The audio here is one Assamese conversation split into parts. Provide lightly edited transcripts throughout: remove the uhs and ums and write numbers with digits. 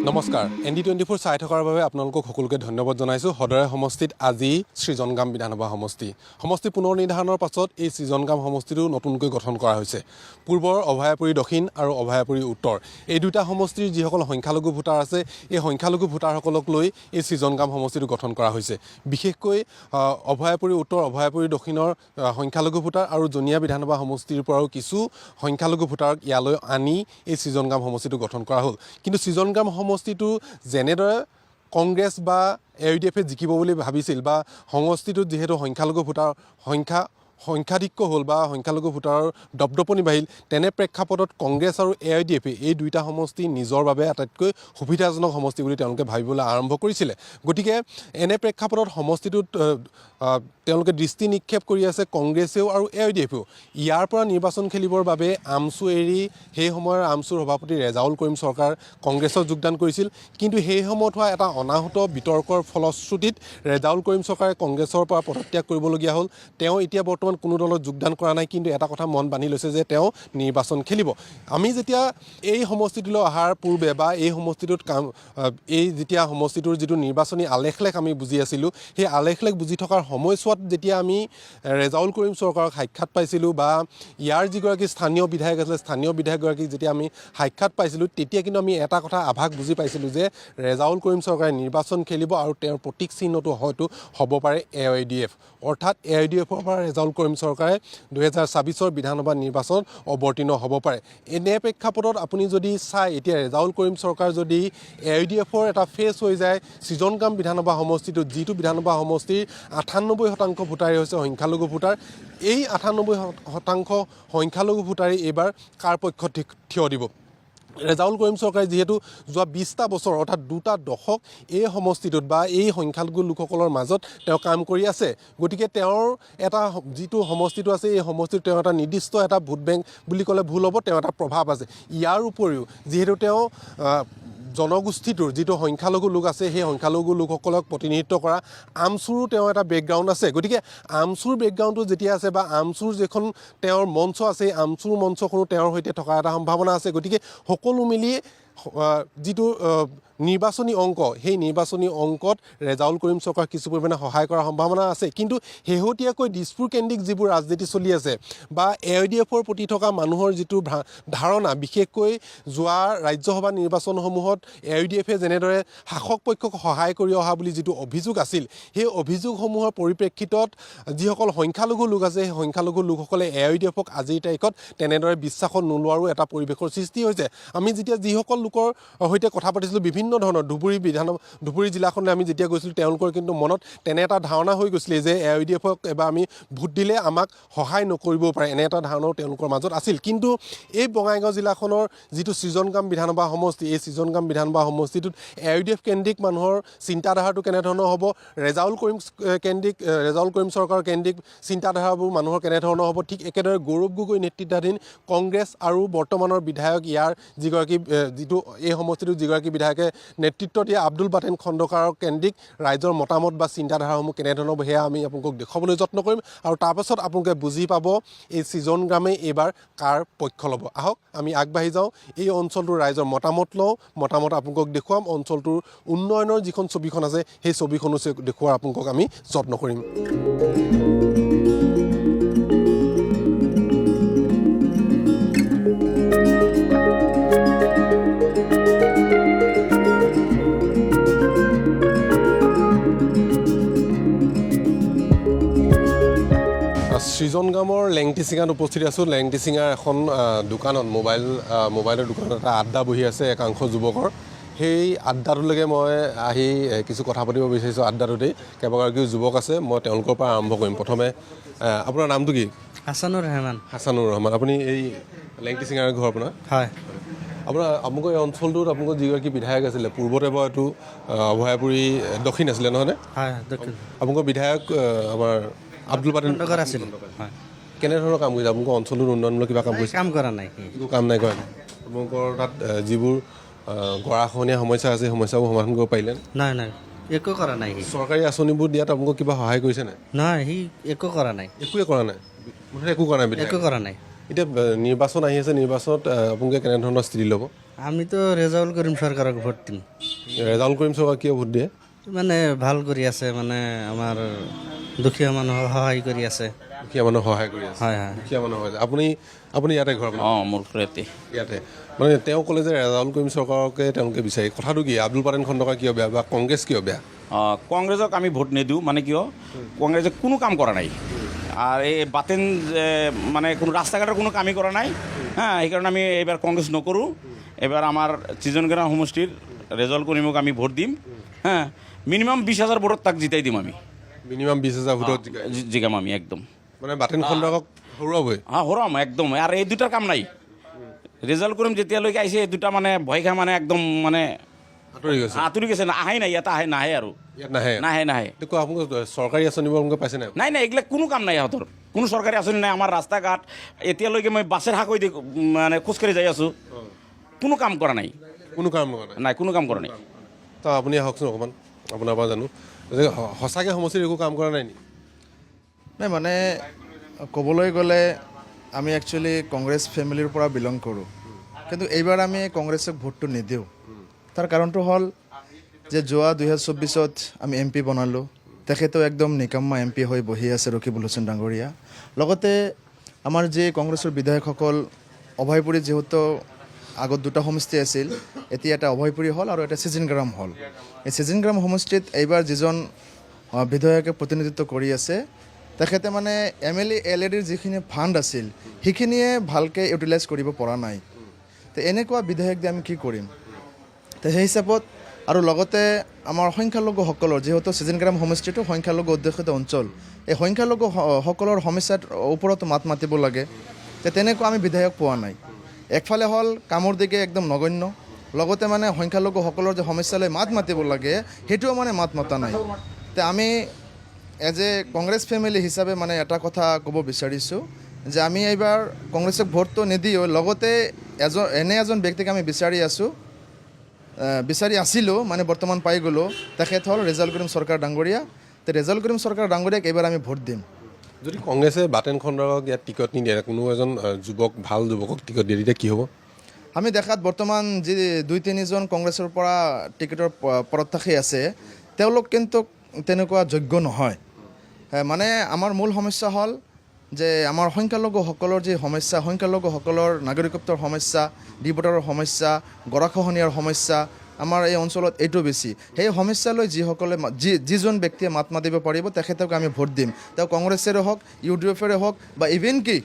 নমস্কাৰ ND24 চাই থকাৰ বাবে আপোনালোকক সকলোকে ধন্যবাদ জনাইছোঁ। সদৰে সমষ্টিত আজি সৃজনগাম বিধানসভা সমষ্টি পুনৰ নিৰ্ধাৰণৰ পাছত এই সৃজনগাম সমষ্টিটো নতুনকৈ গঠন কৰা হৈছে। পূৰ্বৰ অভয়াপুৰী দক্ষিণ আৰু অভয়াপুৰী উত্তৰ এই দুটা সমষ্টিৰ যিসকল সংখ্যালঘু ভোটাৰ আছে এই সংখ্যালঘু ভোটাৰসকলক লৈ এই সৃজনগাম সমষ্টিটো গঠন কৰা হৈছে। বিশেষকৈ অভয়াপুৰী উত্তৰ অভয়াপুৰী দক্ষিণৰ সংখ্যালঘু ভোটাৰ আৰু জনীয়া বিধানসভা সমষ্টিৰ পৰাও কিছু সংখ্যালঘু ভোটাৰক ইয়ালৈ আনি এই সৃজনগাম সমষ্টিটো গঠন কৰা হ'ল। কিন্তু সৃজনগাম সমষ্টিটো যেনেদৰে কংগ্ৰেছ বা AUDF জিকিব বুলি ভাবিছিল বা সমষ্টিটোত যিহেতু সংখ্যালঘু ভোটাৰ সংখ্যাধিক্য হ'ল বা সংখ্যালঘু ভোটাৰৰ দপদপনি বাঢ়িল, তেনে প্ৰেক্ষাপটত কংগ্ৰেছ আৰু AUDF এই দুইটা সমষ্টি নিজৰ বাবে আটাইতকৈ সুবিধাজনক সমষ্টি বুলি তেওঁলোকে ভাবিবলৈ আৰম্ভ কৰিছিলে। গতিকে এনে প্ৰেক্ষাপটত সমষ্টিটোত তেওঁলোকে দৃষ্টি নিক্ষেপ কৰি আছে কংগ্ৰেছেও আৰু AUDFও। ইয়াৰ পৰা নিৰ্বাচন খেলিবৰ বাবে আমচু এৰি সেই সময়ৰ আমচুৰ সভাপতি ৰেজাউল কৰিম চৰকাৰ কংগ্ৰেছত যোগদান কৰিছিল। কিন্তু সেই সময়ত হোৱা এটা অনাহুত বিতৰ্কৰ ফলশ্ৰুতিত ৰেজাউল কৰিম চৰকাৰে কংগ্ৰেছৰ পৰা পদত্যাগ কৰিবলগীয়া হ'ল। তেওঁ এতিয়া বৰ্তমান কোনো দলত যোগদান কৰা নাই, কিন্তু এটা কথা মন বান্ধি লৈছে যে তেওঁ নিৰ্বাচন খেলিব। আমি যেতিয়া এই সমষ্টিটোলৈ অহাৰ পূৰ্বে বা এই সমষ্টিটোত যেতিয়া সমষ্টিটোৰ যিটো নিৰ্বাচনী আলেখলেখ আমি বুজি আছিলোঁ, সেই আলেখলেখ বুজি থকাৰ সময়ছোৱাত যেতিয়া আমি ৰেজাউল কৰিম চৰকাৰক সাক্ষাৎ পাইছিলোঁ বা ইয়াৰ যিগৰাকী স্থানীয় বিধায়ক আছিলে স্থানীয় বিধায়কগৰাকীক যেতিয়া আমি সাক্ষাৎ পাইছিলোঁ, তেতিয়া কিন্তু আমি এটা কথা আভাস বুজি পাইছিলোঁ যে ৰেজাউল কৰিম চৰকাৰে নিৰ্বাচন খেলিব আৰু তেওঁৰ প্ৰতীক চিহ্নটো হয়তো হ'ব পাৰে AUDF। অৰ্থাৎ AUDFৰ পৰা ৰেজাউল কৰিম চৰকাৰে 2024 বিধানসভা নিৰ্বাচন অৱতীৰ্ণ হ'ব পাৰে। এনে প্ৰেক্ষাপটত আপুনি যদি চাই এতিয়া ৰেজাউল কৰিম চৰকাৰ যদি AUDFৰ এটা ফেচ হৈ যায় সৃজনগাম বিধানসভা সমষ্টিটোত, যিটো বিধানসভা সমষ্টিৰ 98% ভোটাৰেই হৈছে সংখ্যালঘু ভোটাৰ, এই 98% সংখ্যালঘু ভোটাৰেই এইবাৰ কাৰ পক্ষত থিয় দিব? ৰেজাউল কৰিম চৰকাৰে যিহেতু যোৱা 20টা বছৰ অৰ্থাৎ 2টা দশক এই সমষ্টিটোত বা এই সংখ্যালঘু লোকসকলৰ মাজত তেওঁ কাম কৰি আছে। গতিকে তেওঁৰ এটা যিটো সমষ্টিটো আছে এই সমষ্টিত তেওঁ এটা নিৰ্দিষ্ট এটা ভোট বেংক বুলি ক'লে ভুল হ'ব, তেওঁ এটা প্ৰভাৱ আছে। ইয়াৰ উপৰিও যিহেতু তেওঁ জনগোষ্ঠীটোৰ যিটো সংখ্যালঘু লোক আছে সেই সংখ্যালঘু লোকসকলক প্ৰতিনিধিত্ব কৰা আমচুৰো তেওঁ এটা বেকগ্ৰাউণ্ড আছে। গতিকে আমচুৰ বেকগ্ৰাউণ্ডটো যেতিয়া আছে বা আমচুৰ যিখন তেওঁৰ মঞ্চ আছে আমচুৰ মঞ্চখনো তেওঁৰ সৈতে থকা এটা সম্ভাৱনা আছে। গতিকে সকলো মিলি যিটো নিৰ্বাচনী অংক সেই নিৰ্বাচনী অংকত ৰেজাউল কৰিম চৰকাৰ কিছু পৰিমাণে সহায় কৰাৰ সম্ভাৱনা আছে। কিন্তু শেহতীয়াকৈ দিছপুৰ কেন্দ্ৰিক যিবোৰ ৰাজনীতি চলি আছে বা AUDFৰ প্ৰতি থকা মানুহৰ যিটো ধাৰণা, বিশেষকৈ যোৱা ৰাজ্যসভা নিৰ্বাচনসমূহত AUDFে যেনেদৰে শাসক পক্ষক সহায় কৰি অহা বুলি যিটো অভিযোগ আছিল, সেই অভিযোগসমূহৰ পৰিপ্ৰেক্ষিতত যিসকল সংখ্যালঘু লোক আছে সেই সংখ্যালঘু লোকসকলে AUDFক আজিৰ তাৰিখত তেনেদৰে বিশ্বাসত নোলোৱাৰো এটা পৰিৱেশৰ সৃষ্টি হৈছে। আমি যেতিয়া যিসকল লোকৰ সৈতে কথা পাতিছিলোঁ বিভিন্ন ধৰণৰ ধুবুৰী জিলাখনলৈ আমি যেতিয়া গৈছিলোঁ, তেওঁলোকৰ কিন্তু মনত তেনে এটা ধাৰণা হৈ গৈছিলে যে AUDFক এবাৰ আমি ভোট দিলে আমাক সহায় নকৰিবও পাৰে, এনে এটা ধাৰণাও তেওঁলোকৰ মাজত আছিল। কিন্তু এই বঙাইগাঁও জিলাখনৰ যিটো সৃজনগাম বিধানসভা সমষ্টি, এই সৃজনগাম বিধানসভা সমষ্টিটোত AUDF কেন্দ্ৰিক মানুহৰ চিন্তাধাৰাটো কেনেধৰণৰ হ'ব, ৰেজাউল কৰিম চৰকাৰৰ কেন্দ্ৰিক চিন্তাধাৰাবোৰ মানুহৰ কেনেধৰণৰ হ'ব, ঠিক একেদৰে গৌৰৱ গগৈ নেতৃত্বাধীন কংগ্ৰেছ আৰু বৰ্তমানৰ বিধায়ক ইয়াৰ যিটো এই সমষ্টিটোত যিগৰাকী বিধায়কে নেতৃত্ব দিয়ে আব্দুল বাটেন খণ্ডকাৰৰ কেন্দ্ৰিক ৰাইজৰ মতামত বা চিন্তাধাৰাসমূহ কেনেধৰণৰ হ'ব সেয়া আমি আপোনালোকক দেখুৱাবলৈ যত্ন কৰিম আৰু তাৰপাছত আপোনালোকে বুজি পাব এই সৃজনগামে এইবাৰ কাৰ পক্ষ ল'ব। আহক আমি আগবাঢ়ি যাওঁ, এই অঞ্চলটোৰ ৰাইজৰ মতামত লওঁ, মতামত আপোনালোকক দেখুৱাম, অঞ্চলটোৰ উন্নয়নৰ যিখন ছবিখন আছে সেই ছবিখনো দেখুওৱাৰ আপোনালোকক আমি যত্ন কৰিম। সৃজনগামৰ লেংটিচিঙাত উপস্থিত আছোঁ। লেংটিচিঙাৰ এখন দোকানত মোবাইলৰ দোকানত এটা আড্ডা বহি আছে একাংশ যুৱকৰ। সেই আড্ডাটোলৈকে মই আহি কিছু কথা পাতিব বিচাৰিছোঁ। আড্ডাটোতেই কেইবাগৰাকীও যুৱক আছে, মই তেওঁলোকৰ পৰা আৰম্ভ কৰিম। প্ৰথমে আপোনাৰ নামটো কি? হাছানুৰ ৰহমান। আপুনি এই লেংটিচিঙাৰ ঘৰ আপোনাৰ? হয়। আপোনালোকৰ এই অঞ্চলটোত আপোনালোকৰ যিগৰাকী বিধায়ক আছিলে পূৰ্বতে বাৰু এইটো অভয়াপুৰী দক্ষিণ আছিলে নহয়নে? হয়, দক্ষিণ। আপোনালোকৰ বিধায়ক আমাৰ আব্দুল বাটেন আছিল। কেনেধৰণৰ কাম কৰিছে আপোনালোকৰ অঞ্চলটোৰ উন্নয়নমূলক কিবা কাম কৰিছে? কাম কৰা নাই, একো কাম নাই কৰা। আপোনালোকৰ তাত যিবোৰ গৰাখহনীয়া সমস্যা আছে সমস্যাবোৰ সমাধান কৰিব পাৰিলে? নাই, একো কৰা নাই। চৰকাৰী আঁচনিবোৰ দিয়াত আপোনালোকক কিবা সহায় কৰিছে নাই? নাই, সি একো কৰা নাই। একোৱে কৰা নাই, একো কৰা নাই। এতিয়া নিৰ্বাচন আহি আছে, নিৰ্বাচনত আপোনালোকে কেনেধৰণৰ স্থিতি ল'ব? আমি তো ৰেজাউল কৰিম সৰকাৰক ভোট দিম। ৰেজাউল কৰিম চৰকাৰ কিয় ভোট দিয়ে? মানে ভাল কৰি আছে, মানে আমাৰ দুখীয়া মানুহক সহায় কৰি আছে। দুখীয়া মানুহক সহায় কৰি আছে। হয় হয়। দুখীয়া মানুহ হয়। আপুনি ইয়াতে ঘৰ আপোনাৰ? অঁ মোৰ ইয়াতে ইয়াতে মানে তেওঁ ক'লে যে ৰেজাউল কৰিম চৰকাৰকে তেওঁলোকে বিচাৰে। কথাটো কি? আব্দুল পাতেন খণ্ডকাৰ কিয় বেয়া বা কংগ্ৰেছ কিয় বেয়া? কংগ্ৰেছক আমি ভোট নিদিওঁ, মানে কিয় কংগ্ৰেছে কোনো কাম কৰা নাই। আৰ এই বাতেন মানে কোনো ৰাস্তাঘাটেৰ কোনো কামই কৰা নাই। হ্যাঁ, এই কাৰণে আমি এবাৰ কংগ্ৰেস নকৰোঁ। এবার আমার চিজনগ্রাম সমষ্টির রেজাউল করিমক আমি ভোট দিম। হ্যাঁ, মিনিমাম 20,000 ভোটত তাক জিতাই দিম আমি। মিনিমাম 20,000 ভোটত জিকাম আমি একদম। মানে বাতেন খণ্ডকাৰক হৰুৱাবই? হ্যাঁ, হরাম একদম। আর এই দুটার কাম নাই। রেজাউল করিম যেতিয়ালৈকে আহিছে এই দুটা মানে ভয় খাই মানে একদম মানে আঁতৰি গৈছে। আহাই নাই, ইয়াত নাহে আৰু ইয়াত নাহে নাহে। আপোনালোক চৰকাৰী আঁচনিবোৰ আপোনালোকে পাইছে নাই? নাই এইবিলাক কোনো কাম নাই ইহঁতৰ। কোনো চৰকাৰী আঁচনি নাই। আমাৰ ৰাস্তা ঘাট এতিয়ালৈকে মই বাছেৰ হাকৈ দি মানে খোজকাঢ়ি যাই আছোঁ, কোনো কাম কৰা নাই। কোনো কাম কৰা নাই? নাই, কোনো কাম কৰা নাই। তো আপুনি আহকচোন অকণমান, আপোনাৰ পৰা জানো যে সঁচাকৈ সমষ্টিৰ একো কাম কৰা নাই নেকি? নাই, মানে ক'বলৈ গ'লে আমি একচুৱেলি কংগ্ৰেছ ফেমিলিৰ পৰা বিলং কৰোঁ, কিন্তু এইবাৰ আমি কংগ্ৰেছক ভোটটো নিদিওঁ। তাৰ কাৰণটো হ'ল যে যোৱা 2024-ত আমি MP বনালোঁ, তেখেতেও একদম নিকাম্মা MP হৈ বহি আছে ৰকিবুল হুছেইন ডাঙৰীয়া। লগতে আমাৰ যি কংগ্ৰেছৰ বিধায়কসকল অভয়পুৰী, যিহেতু আগত দুটা সমষ্টি আছিল, এতিয়া এটা অভয়পুৰী হ'ল আৰু এটা চিজিনগ্ৰাম হ'ল। এই চিজিনগ্ৰাম সমষ্টিত এইবাৰ যিজন বিধায়কে প্ৰতিনিধিত্ব কৰি আছে, তেখেতে মানে MLA LADৰ যিখিনি ফাণ্ড আছিল সেইখিনিয়ে ভালকৈ ইউটিলাইজ কৰিব পৰা নাই। তো এনেকুৱা বিধায়ক দি আমি কি কৰিম? তো সেই হিচাপত আৰু লগতে আমাৰ সংখ্যালঘুসকলৰ, যিহেতু চিজিনগ্ৰাম সমষ্টিটো সংখ্যালঘু অধ্যুষিত অঞ্চল, এই সংখ্যালঘুসকলৰ সমস্যাৰ ওপৰতো মাত মাতিব লাগে। তো তেনেকুৱা আমি বিধায়ক পোৱা নাই। একফালে হ'ল কামৰ দিকে একদম নগণ্য, লগতে মানে সংখ্যালঘুসকলৰ যে সমস্যালৈ মাত মাতিব লাগে সেইটোও মানে মাত মতা নাই। তো আমি এজ এ কংগ্ৰেছ ফেমিলি হিচাপে মানে এটা কথা ক'ব বিচাৰিছোঁ যে আমি এইবাৰ কংগ্ৰেছক ভোটটো নিদিওঁ। লগতে এনে এজন ব্যক্তিক আমি বিচাৰি আছিলোঁ, মানে বৰ্তমান পাই গ'লোঁ। তেখেত হ'ল ৰেজাউল কৰিম চৰকাৰ ডাঙৰীয়া। তো ৰেজাউল কৰিম চৰকাৰ ডাঙৰীয়াক এইবাৰ আমি ভোট দিম। যদি কংগ্ৰেছে বাতেন খণ্ডকাৰক ইয়াত টিকট নিদিয়ে, কোনো এজন ভাল যুৱকক টিকট দিয়ে, তেতিয়া কি হ'ব? আমি দেখাত বৰ্তমান যি 2-3জন কংগ্ৰেছৰ পৰা টিকেটৰ প্ৰত্যাশী আছে, তেওঁলোক কিন্তু তেনেকুৱা যোগ্য নহয়। মানে আমাৰ মূল সমস্যা হ'ল যে আমাৰ সংখ্যালঘুসকলৰ যি সমস্যা, সংখ্যালঘুসকলৰ নাগৰিকত্বৰ সমস্যা, ডিভোটাৰৰ সমস্যা, গৰাখহনীয়াৰ সমস্যা আমাৰ এই অঞ্চলত এইটো বেছি। সেই সমস্যালৈ যিজন ব্যক্তিয়ে মাত মাতিব পাৰিব তেখেতক আমি ভোট দিম। তেওঁ কংগ্ৰেছৰে হওক, UDF-ৰে হওক বা ইভেন কি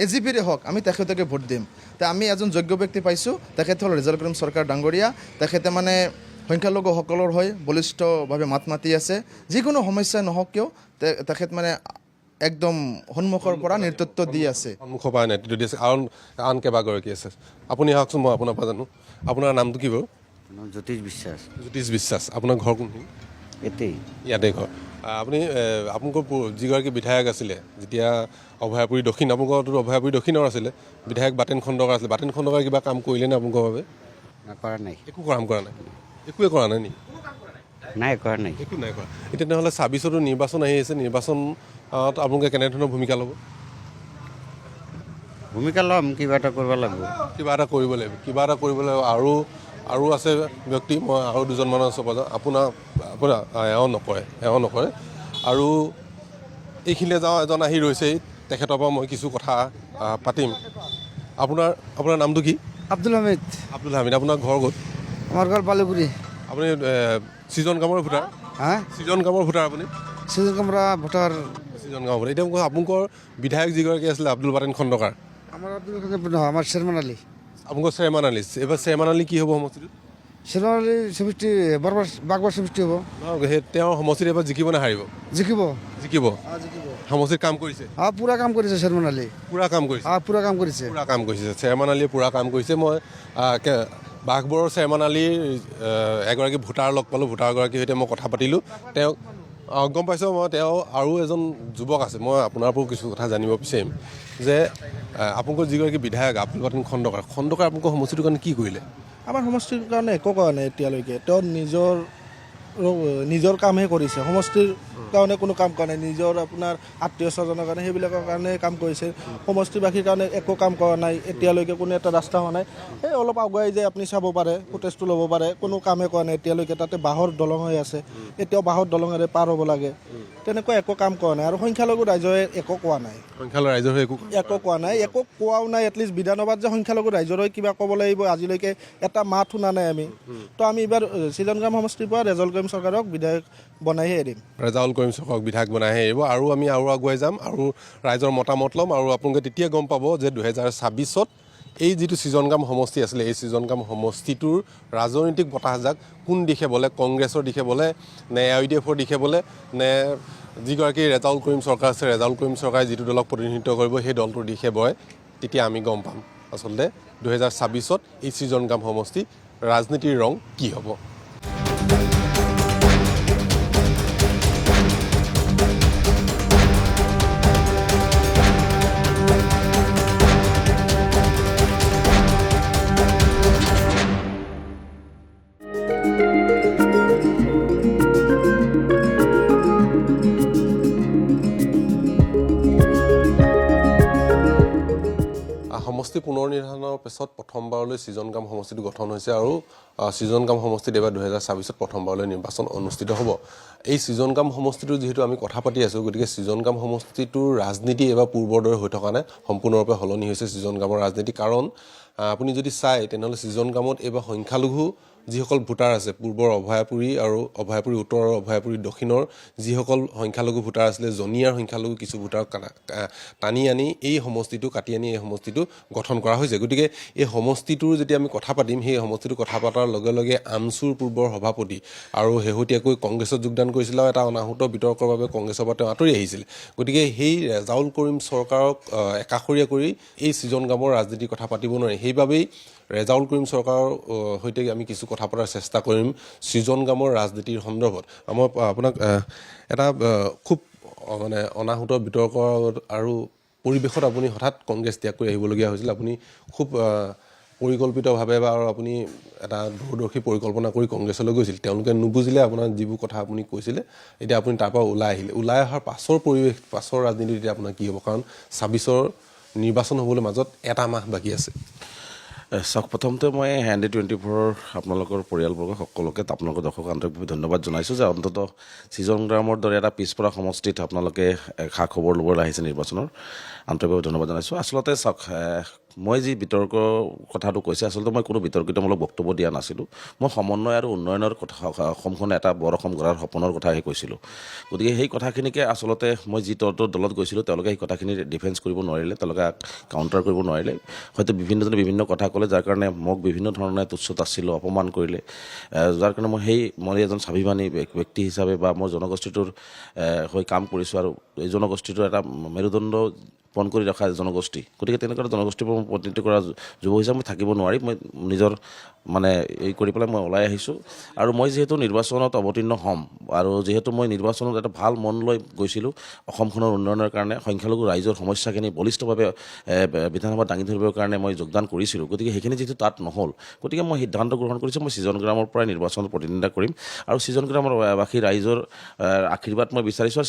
AGP-ৰে হওক, আমি তেখেতকে ভোট দিম। তো আমি এজন যোগ্য ব্যক্তি পাইছোঁ, তেখেত হ'ল ৰেজাউল কৰিম চৰকাৰ ডাঙৰীয়া। তেখেতে মানে সংখ্যালঘুসকলৰ হৈ বলিষ্ঠভাৱে মাত মাতি আছে। যিকোনো সমস্যা নহওক কিয় তেখেত মানে একদম সন্মুখৰ পৰা নেতৃত্ব দি আছে। সন্মুখৰ পৰা নেতৃত্ব দি আছে। আন কেইবাগৰাকী আছে। আপুনি আহকচোন, মই আপোনাৰ পৰা জানো। আপোনাৰ নামটো কি বাৰু? জ্যোতিষ বিশ্বাস। জ্যোতিষ বিশ্বাস। আপোনাৰ ঘৰ কোনখিনি? ইয়াতে ঘৰ। আপুনি আপোনালোকৰ যিগৰাকী বিধায়ক আছিলে যেতিয়া অভয়াপুৰী দক্ষিণ, আপোনালোকৰতো অভয়াপুৰী দক্ষিণৰ আছিলে, বিধায়ক বাতেন খণ্ডকাৰ আছিলে, বাতেন খণ্ডকাৰ কিবা কাম কৰিলে নে আপোনালোকৰ বাবে? কৰা নাই। একো কাম কৰা নাই? একোৱে কৰা নাই নেকি? নাই কৰা নাই। একো নাই কৰা। এতিয়া তেনেহ'লে 26তো নিৰ্বাচন আহি আছে, নিৰ্বাচনত আপোনালোকে কেনেধৰণৰ ভূমিকা ল'ব? ভূমিকা ল'ম, কিবা এটা কৰিব লাগিব। কিবা এটা কৰিব লাগিব। আৰু আছে ব্যক্তি, মই আৰু দুজনমানৰ ওচৰৰ পৰা যাওঁ। আপোনাৰ এওঁ নকৰে। আৰু এইখিনিলে যাওঁ, এজন আহি ৰৈছেই, তেখেতৰ পৰা মই কিছু কথা পাতিম। আপোনাৰ নামটো কি? আব্দুল হামিদ। আপোনাৰ ঘৰ ক'ত? আমাৰ ঘৰ বালিপুৰী। আপুনি চিজনগামৰ ভোটাৰ? হা, চিজনগামৰ ভোটাৰ আপুনি? চিজনগামৰা ভোটাৰ। চিজনগামৰ ভোটাৰ। এতিয়া আপোনালোকৰ বিধায়ক যিগৰাকী আছিলে আব্দুল বাতেন খণ্ডকাৰ, আমাৰ শ্বেৰমান আলী। আপোনালোকৰ চেয়াৰমান আলী। এইবাৰ চেয়াৰমান আলী কি হ'ব সমষ্টিটোত? শ্বেৰমান আলী সমষ্টি বাগবাৰ সমষ্টি হ'ব। সেই তেওঁৰ সমষ্টিত এবাৰ জিকিব নে হাৰিব? জিকিব। সমষ্টিত কাম কৰিছে? পুৰা কাম কৰিছে শ্বেৰমান আলী। পুৰা কাম কৰিছে? পুৰা কাম কৰিছে। চেয়াৰমান আলীয়ে পুৰা কাম কৰিছে। মই বাঘবৰৰ চেয়াৰমান আলীৰ এগৰাকী ভোটাৰ লগ পালোঁ, ভোটাৰগৰাকীৰ সৈতে মই কথা পাতিলোঁ। তেওঁক গম পাইছোঁ মই তেওঁ আৰু এজন যুৱক আছে। মই আপোনাৰ পৰাও কিছু কথা জানিব বিচাৰিম যে আপোনালোকৰ যিগৰাকী বিধায়ক আব্দুল বাতেন খণ্ডকাৰ আপোনালোকৰ সমষ্টিটোৰ কাৰণে কি কৰিলে? আমাৰ সমষ্টিৰ কাৰণে একো কৰা নাই এতিয়ালৈকে। তেওঁ নিজৰ নিজৰ কামহে কৰিছে, সমষ্টিৰ কাৰণে কোনো কাম কৰা নাই, নিজৰ আপোনাৰ আত্মীয় স্বজনৰ কাৰণে সেইবিলাকৰ কাৰণে কাম কৰিছে, সমষ্টিবাসীৰ কাৰণে একো কাম কৰা নাই, এতিয়ালৈকে কোনো এটা ৰাস্তা হোৱা নাই। এই অলপ আগুৱাই যায় আপুনি চাব পাৰে, ফুটেজটো ল'ব পাৰে, কোনো কামেই কৰা নাই এতিয়ালৈকে, তাতে বাঁহৰ দলং হৈ আছে, এতিয়াও বাঁহৰ দলঙেৰে পাৰ হ'ব লাগে, তেনেকুৱা একো কাম কৰা নাই। আৰু সংখ্যালঘু ৰাইজে একো কোৱা নাই, সংখ্যালঘু ৰাইজৰ হৈ একো কোৱা নাই, একো কোৱাও নাই। এটলিষ্ট বিধানসভাত যে সংখ্যালঘু ৰাইজৰ হৈ কিবা ক'ব লাগিব আজিলৈকে এটা মাত শুনা নাই আমি। তো আমি এইবাৰ সৃজনগ্ৰাম সমষ্টিৰ পৰা ৰেজাউল কৰিম চৰকাৰক বিধায়ক বনাইহে এৰিম। ৰেজাউল কৰিম চৰকাৰক বিধায়ক বনাইহে এৰিব। আৰু আমি আৰু আগুৱাই যাম আৰু ৰাইজৰ মতামত ল'ম, আৰু আপোনালোকে তেতিয়া গম পাব যে 2026 এই যিটো সৃজনগ্ৰাম সমষ্টি আছিলে, এই সৃজনগ্ৰাম সমষ্টিটোৰ ৰাজনৈতিক বতাহজাক কোন দিশে বলে, কংগ্ৰেছৰ দিশে বলে নে IUDFৰ দিশে বলে নে যিগৰাকী ৰেজাউল কৰিম চৰকাৰ আছে, ৰেজাউল কৰিম চৰকাৰে যিটো দলক প্ৰতিনিধিত্ব কৰিব সেই দলটোৰ দিশে বয়, তেতিয়া আমি গম পাম আচলতে 2026 এই সৃজনগ্ৰাম সমষ্টি ৰাজনীতিৰ ৰং কি হ'ব। সমষ্টি পুনৰ নিৰ্ধাৰণৰ পিছত প্ৰথমবাৰলৈ সৃজনগ্ৰাম সমষ্টিটো গঠন হৈছে আৰু সৃজনগ্ৰাম সমষ্টিত এবাৰ 2026 প্ৰথমবাৰলৈ নিৰ্বাচন অনুষ্ঠিত হ'ব। এই সৃজনগ্ৰাম সমষ্টিটো যিহেতু আমি কথা পাতি আছোঁ, গতিকে সৃজনগ্ৰাম সমষ্টিটোৰ ৰাজনীতি এবাৰ পূৰ্বৰ দৰে হৈ থকা নাই, সম্পূৰ্ণৰূপে সলনি হৈছে সৃজনগ্ৰামৰ ৰাজনীতি। কাৰণ আপুনি যদি চায় তেনেহ'লে সৃজনগ্ৰামত এইবাৰ সংখ্যালঘু যিসকল ভোটাৰ আছে, পূৰ্বৰ অভয়াপুৰী আৰু অভয়াপুৰী উত্তৰ আৰু অভয়াপুৰী দক্ষিণৰ যিসকল সংখ্যালঘু ভোটাৰ আছিলে, জনিয়াৰ সংখ্যালঘু কিছু ভোটাৰক টানি আনি এই সমষ্টিটো কাটি আনি এই সমষ্টিটো গঠন কৰা হৈছে। গতিকে এই সমষ্টিটোৰ যেতিয়া আমি কথা পাতিম, সেই সমষ্টিটো কথা পতাৰ লগে লগে আমচুৰ পূৰ্বৰ সভাপতি আৰু শেহতীয়াকৈ কংগ্ৰেছত যোগদান কৰিছিল আৰু এটা অনাহুত বিতৰ্কৰ বাবে কংগ্ৰেছৰ পৰা তেওঁ আঁতৰি আহিছিল। গতিকে সেই ৰেজাউল কৰিম চৰকাৰক একাষৰীয়া কৰি এই সৃজনগ্ৰামৰ ৰাজনীতিৰ কথা পাতিব নোৱাৰি। সেইবাবেই ৰেজাউল কৰিম চৰকাৰৰ সৈতে আমি কিছু কথা পতাৰ চেষ্টা কৰিম সৃজনগ্ৰামৰ ৰাজনীতিৰ সন্দৰ্ভত। মই আপোনাক এটা খুব মানে অনাহুত বিতৰ্ক আৰু পৰিৱেশত আপুনি হঠাৎ কংগ্ৰেছ ত্যাগ কৰি আহিবলগীয়া হৈছিল। আপুনি খুব পৰিকল্পিতভাৱে বা আৰু আপুনি এটা দূৰদৰ্শী পৰিকল্পনা কৰি কংগ্ৰেছলৈ গৈছিল, তেওঁলোকে নুবুজিলে আপোনাৰ যিবোৰ কথা আপুনি কৈছিলে, এতিয়া আপুনি তাৰ পৰা ওলাই আহিলে। ওলাই অহাৰ পাছৰ পৰিৱেশ, পাছৰ ৰাজনীতি এতিয়া আপোনাৰ কি হ'ব? কাৰণ 26 নিৰ্বাচন হ'বলৈ মাজত এটা মাহ বাকী আছে। চাওক, প্ৰথমতে মই Handy24 আপোনালোকৰ পৰিয়ালবৰ্গ সকলোকে, আপোনালোকৰ দৰ্শক আন্তৰিকভাৱে ধন্যবাদ জনাইছোঁ যে অন্ততঃ সৃজনগ্ৰামৰ দৰে এটা পিছপৰা সমষ্টিত আপোনালোকে খা খবৰ ল'বলৈ আহিছে নিৰ্বাচনৰ, আন্তৰিকভাৱে ধন্যবাদ জনাইছোঁ। আচলতে চাওক, মই যি বিতৰ্ক কথাটো কৈছে, আচলতে মই কোনো বিতৰ্কিতমূলক বক্তব্য দিয়া নাছিলোঁ। মই সমন্বয় আৰু উন্নয়নৰ কথা, অসমখনে এটা বৰ অসম গঢ়াৰ সপোনৰ কথাহে কৈছিলোঁ। গতিকে সেই কথাখিনিকে আচলতে মই যি দলত গৈছিলোঁ, তেওঁলোকে সেই কথাখিনি ডিফেন্স কৰিব নোৱাৰিলে, তেওঁলোকে কাউণ্টাৰ কৰিব নোৱাৰিলে, হয়তো বিভিন্নজনে বিভিন্ন কথা ক'লে, যাৰ কাৰণে মোক বিভিন্ন ধৰণে তুচ্ছ তাচ্ছিল্য অপমান কৰিলে, যাৰ কাৰণে মই এজন স্বাভিমানী ব্যক্তি হিচাপে বা মই জনগোষ্ঠীটোৰ হৈ কাম কৰিছোঁ আৰু এই জনগোষ্ঠীটোৰ এটা মেৰুদণ্ড পণ কৰি ৰখা জনগোষ্ঠী। গতিকে তেনেকুৱা জনগোষ্ঠীৰ পৰা প্ৰতিনিধিত্ব কৰা যুৱ হিচাপে মই থাকিব নোৱাৰি, মই নিজৰ মানে এই কৰি পেলাই মই ওলাই আহিছোঁ। আৰু মই যিহেতু নিৰ্বাচনত অৱতীৰ্ণ হ'ম আৰু যিহেতু মই নিৰ্বাচনত এটা ভাল মন লৈ গৈছিলোঁ অসমখনৰ উন্নয়নৰ কাৰণে, সংখ্যালঘু ৰাইজৰ সমস্যাখিনি বলিষ্ঠভাৱে বিধানসভাত দাঙি ধৰিবৰ কাৰণে মই যোগদান কৰিছিলোঁ। গতিকে সেইখিনি যিহেতু তাত নহ'ল, গতিকে মই সিদ্ধান্ত গ্ৰহণ কৰিছোঁ মই সৃজনগ্ৰামৰ পৰাই নিৰ্বাচনত প্ৰতিদ্বন্দ্বিতা কৰিম আৰু সৃজনগ্ৰামৰ বাসী ৰাইজৰ আশীৰ্বাদ মই বিচাৰিছোঁ। আৰু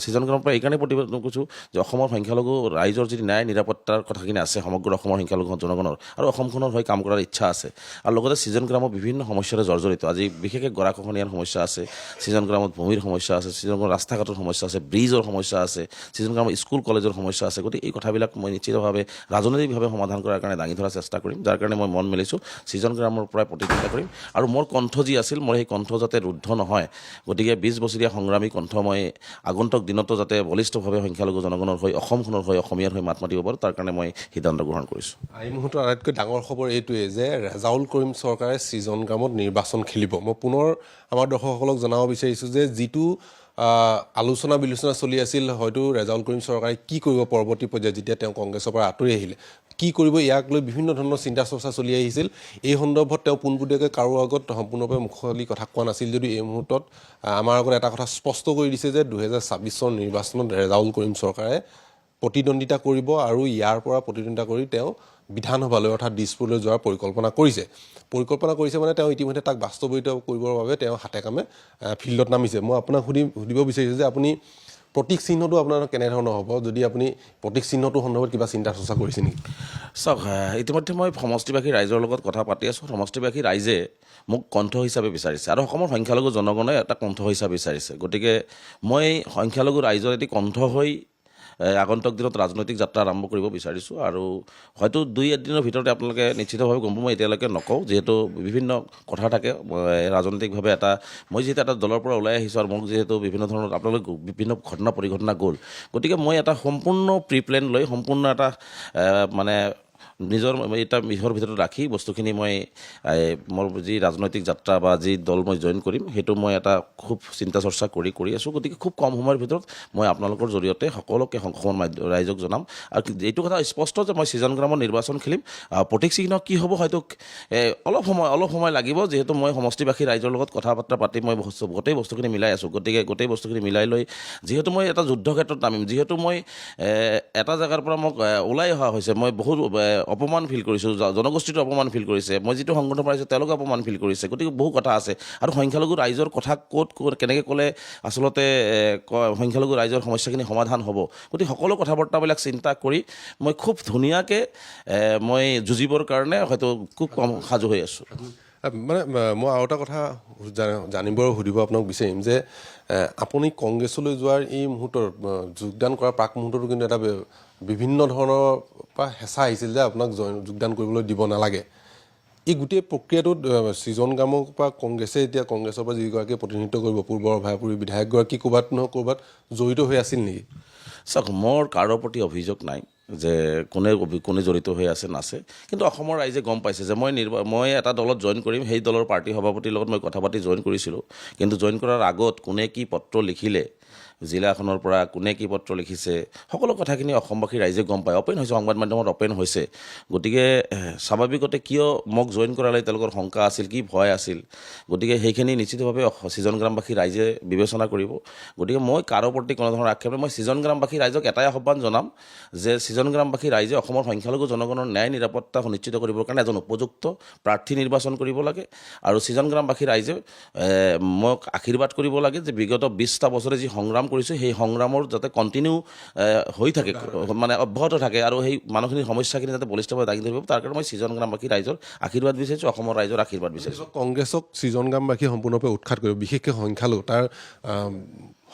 সৃজনগ্ৰামৰ পৰা এইকাৰণে প্ৰতিবেদন কৰিছোঁ যে অসমৰ সংখ্যালঘু ৰাইজৰ যদি ন্যায় নিৰাপত্তাৰ কথাখিনি আছে সমগ্ৰ অসমৰ সংখ্যালঘু জনগণৰ, আৰু অসমখনৰ হৈ কাম কৰাৰ ইচ্ছা আছে, আৰু লগতে সৃজনগ্ৰামত বিভিন্ন সমস্যাৰে জৰ্জৰিত। আজি বিশেষকৈ গৰাখহনীয়াৰ সমস্যা আছে, সৃজনগ্ৰামত ভূমিৰ সমস্যা আছে, সৃজনগ্ৰামত ৰাস্তা ঘাটৰ সমস্যা আছে, ব্ৰিজৰ সমস্যা আছে, সৃজনগ্ৰামত স্কুল কলেজৰ সমস্যা আছে। গতিকে এই কথাবিলাক মই নিশ্চিতভাৱে ৰাজনৈতিকভাৱে সমাধান কৰাৰ কাৰণে দাঙি ধৰাৰ চেষ্টা কৰিম, যাৰ কাৰণে মই মন মেলিছোঁ সৃজনগ্ৰামৰ পৰাই প্ৰতিদ্বন্দ্বিতা কৰিম। আৰু মোৰ কণ্ঠ যি আছিল, মোৰ সেই কণ্ঠ যাতে ৰুদ্ধ নহয়, গতিকে 20 বছৰীয়া সংগ্ৰামী কণ্ঠ মই আগন্তুক দিনতো যাতে বলিষ্ঠভাৱে সংখ্যালঘু জনগণৰ হৈ, অসমখনৰ হৈ, অসমীয়াৰ হৈ মাত মাতিব পাৰোঁ, তাৰ কাৰণে মই সিদ্ধান্ত গ্ৰহণ কৰিছোঁ। এই মুহূৰ্তৰ আটাইতকৈ ডাঙৰ খবৰ এইটোৱে যে ৰেজাউল কৰিম চৰকাৰে সৃজনগ্ৰামত নিৰ্বাচন খেলিব। মই পুনৰ আমাৰ দৰ্শকসকলক জনাব বিচাৰিছোঁ যে যিটো আলোচনা বিলোচনা চলি আছিল, হয়তো ৰেজাউল কৰিম চৰকাৰে কি কৰিব পৰৱৰ্তী পৰ্যায়ত যেতিয়া তেওঁ কংগ্ৰেছৰ পৰা আঁতৰি আহিলে, কি কৰিব, ইয়াক লৈ বিভিন্ন ধৰণৰ চিন্তা চৰ্চা চলি আহিছিল। এই সন্দৰ্ভত তেওঁ পোনপটীয়াকৈ কাৰো আগত সম্পূৰ্ণৰূপে মুকলি কথা কোৱা নাছিল যদিও এই মুহূৰ্তত আমাৰ আগত এটা কথা স্পষ্ট কৰি দিছে যে 2026 নিৰ্বাচনত ৰেজাউল কৰিম চৰকাৰে প্ৰতিদ্বন্দ্বিতা কৰিব আৰু ইয়াৰ পৰা প্ৰতিদ্বন্দ্বিতা কৰি তেওঁ বিধানসভালৈ অৰ্থাৎ দিছপুৰলৈ যোৱাৰ পৰিকল্পনা কৰিছে মানে তেওঁ ইতিমধ্যে তাক বাস্তৱায়িত কৰিবৰ বাবে তেওঁ হাতে কামে ফিল্ডত নামিছে। মই আপোনাক সুধিব বিচাৰিছোঁ যে আপুনি প্ৰতীক চিহ্নটো আপোনাৰ কেনেধৰণৰ হ'ব, যদি আপুনি প্ৰতীক চিহ্নটো সন্দৰ্ভত কিবা চিন্তা চৰ্চা কৰিছে নেকি? চাওক, ইতিমধ্যে মই সমষ্টিবাসী ৰাইজৰ লগত কথা পাতি আছোঁ। সমষ্টিবাসী ৰাইজে মোক কণ্ঠ হিচাপে বিচাৰিছে আৰু অসমৰ সংখ্যালঘু জনগণে এটা কণ্ঠ হিচাপে বিচাৰিছে। গতিকে মই সংখ্যালঘু ৰাইজৰ এটি কণ্ঠ হৈ আগন্তুক দিনত ৰাজনৈতিক যাত্ৰা আৰম্ভ কৰিব বিচাৰিছোঁ আৰু হয়তো 2-1 দিনৰ ভিতৰতে আপোনালোকে নিশ্চিতভাৱে গম পাব। মই এতিয়ালৈকে নকওঁ, যিহেতু বিভিন্ন কথা থাকে ৰাজনৈতিকভাৱে। মই যিহেতু এটা দলৰ পৰা ওলাই আহিছোঁ আৰু মোক যিহেতু বিভিন্ন ধৰণৰ আপোনালোকে বিভিন্ন ঘটনা পৰিঘটনা গ'ল, গতিকে মই এটা সম্পূৰ্ণ প্ৰি প্লেন লৈ সম্পূৰ্ণ এটা মানে নিজৰ এটা মিহৰ ভিতৰত ৰাখি বস্তুখিনি মই মোৰ যি ৰাজনৈতিক যাত্ৰা বা যি দল মই জইন কৰিম সেইটো মই এটা খুব চিন্তা চৰ্চা কৰি আছোঁ। গতিকে খুব কম সময়ৰ ভিতৰত মই আপোনালোকৰ জৰিয়তে সকলোকে অসমৰ ৰাইজক জনাম। আৰু এইটো কথা স্পষ্ট যে মই সৃজন গ্ৰামৰ নিৰ্বাচন খেলিম। প্ৰতীক চিহ্ন কি হ'ব হয়তো অলপ সময় লাগিব, যিহেতু মই সমষ্টিবাসী ৰাইজৰ লগত কথা বাৰ্তা পাতি মই গোটেই বস্তুখিনি মিলাই আছোঁ। গতিকে গোটেই বস্তুখিনি মিলাই লৈ যিহেতু মই এটা যুদ্ধ ক্ষেত্ৰত নামিম, যিহেতু মই এটা জেগাৰ পৰা মোক ওলাই অহা হৈছে, মই বহুত অপমান ফিল কৰিছোঁ, জনগোষ্ঠীটো অপমান ফিল কৰিছে, মই যিটো সংগঠন পাইছোঁ তেওঁলোকে অপমান ফিল কৰিছে। গতিকে বহু কথা আছে আৰু সংখ্যালঘু ৰাইজৰ কথা ক'ত কেনেকৈ ক'লে আচলতে সংখ্যালঘু ৰাইজৰ সমস্যাখিনি সমাধান হ'ব। গতিকে সকলো কথা বাৰ্তাবিলাক চিন্তা কৰি মই খুব ধুনীয়াকৈ মই যুঁজিবৰ কাৰণে হয়তো খুব কম সাজু হৈ আছোঁ। মানে মই আৰু এটা কথা সুধিব আপোনাক বিচাৰিম যে আপুনি কংগ্ৰেছলৈ যোৱাৰ এই মুহূৰ্তৰ যোগদান কৰাৰ প্ৰাক মুহূৰ্ততো কিন্তু এটা বিভিন্ন ধৰণৰ পৰা হেঁচা আহিছিল যে আপোনাক যোগদান কৰিবলৈ দিব নালাগে। এই গোটেই প্ৰক্ৰিয়াটোত সৃজন গ্ৰামৰ পৰা কংগ্ৰেছৰ পৰা যিগৰাকীয়ে প্ৰতিনিধিত্ব কৰিব, পূৰ্বৰ অভয়াপুৰী বিধায়কগৰাকী ক'ৰবাত নহয় ক'ৰবাত জড়িত হৈ আছিল নেকি? চাওক, মোৰ কাৰো প্ৰতি অভিযোগ নাই যে কোনে জড়িত হৈ নাছে। কিন্তু অসমৰ ৰাইজে গম পাইছে যে মই এটা দলত জইন কৰিম, সেই দলৰ পাৰ্টি সভাপতিৰ লগত মই কথা পাতি জইন কৰিছিলোঁ। কিন্তু জইন কৰাৰ আগত কোনে কি পত্ৰ লিখিলে, জিলাখনৰ পৰা কোনে কি পত্ৰ লিখিছে, সকলো কথাখিনি অসমবাসী ৰাইজে গম পায়। অ'পেন হৈছে, সংবাদ মাধ্যমত অ'পেন হৈছে। গতিকে স্বাভাৱিকতে কিয় মোক জইন কৰালে তেওঁলোকৰ শংকা আছিল, কি ভয় আছিল, গতিকে সেইখিনি নিশ্চিতভাৱে সৃজন গ্ৰামবাসী ৰাইজে বিবেচনা কৰিব। গতিকে মই কাৰো প্ৰতি কোনো ধৰণৰ আক্ষেপ নাই। মই সৃজন গ্ৰামবাসী ৰাইজক এটাই আহ্বান জনাম যে সৃজন গ্ৰামবাসী ৰাইজে অসমৰ সংখ্যালঘু জনগণৰ ন্যায় নিৰাপত্তা সুনিশ্চিত কৰিবৰ কাৰণে এজন উপযুক্ত প্ৰাৰ্থী নিৰ্বাচন কৰিব লাগে। আৰু সৃজন গ্ৰামবাসী ৰাইজে মোক আশীৰ্বাদ কৰিব লাগে যে বিগত 20টা বছৰে যি সংগ্ৰাম কৰিছোঁ সেই সংগ্ৰামৰ যাতে কণ্টিনিউ হৈ থাকে, মানে অব্যাহত থাকে আৰু সেই মানুহখিনিৰ সমস্যাখিনি যাতে বলিষ্ঠভাৱে দাঙি ধৰিব, তাৰ কাৰণে মই সৃজন গ্ৰামবাসী ৰাইজৰ আশীৰ্বাদ বিচাৰিছোঁ, অসমৰ ৰাইজৰ আশীৰ্বাদ বিচাৰিছোঁ। কংগ্ৰেছক সৃজন গ্ৰামবাসীয়ে সম্পূৰ্ণৰূপে উৎখাত কৰিব, বিশেষকৈ সংখ্যালঘু তাৰ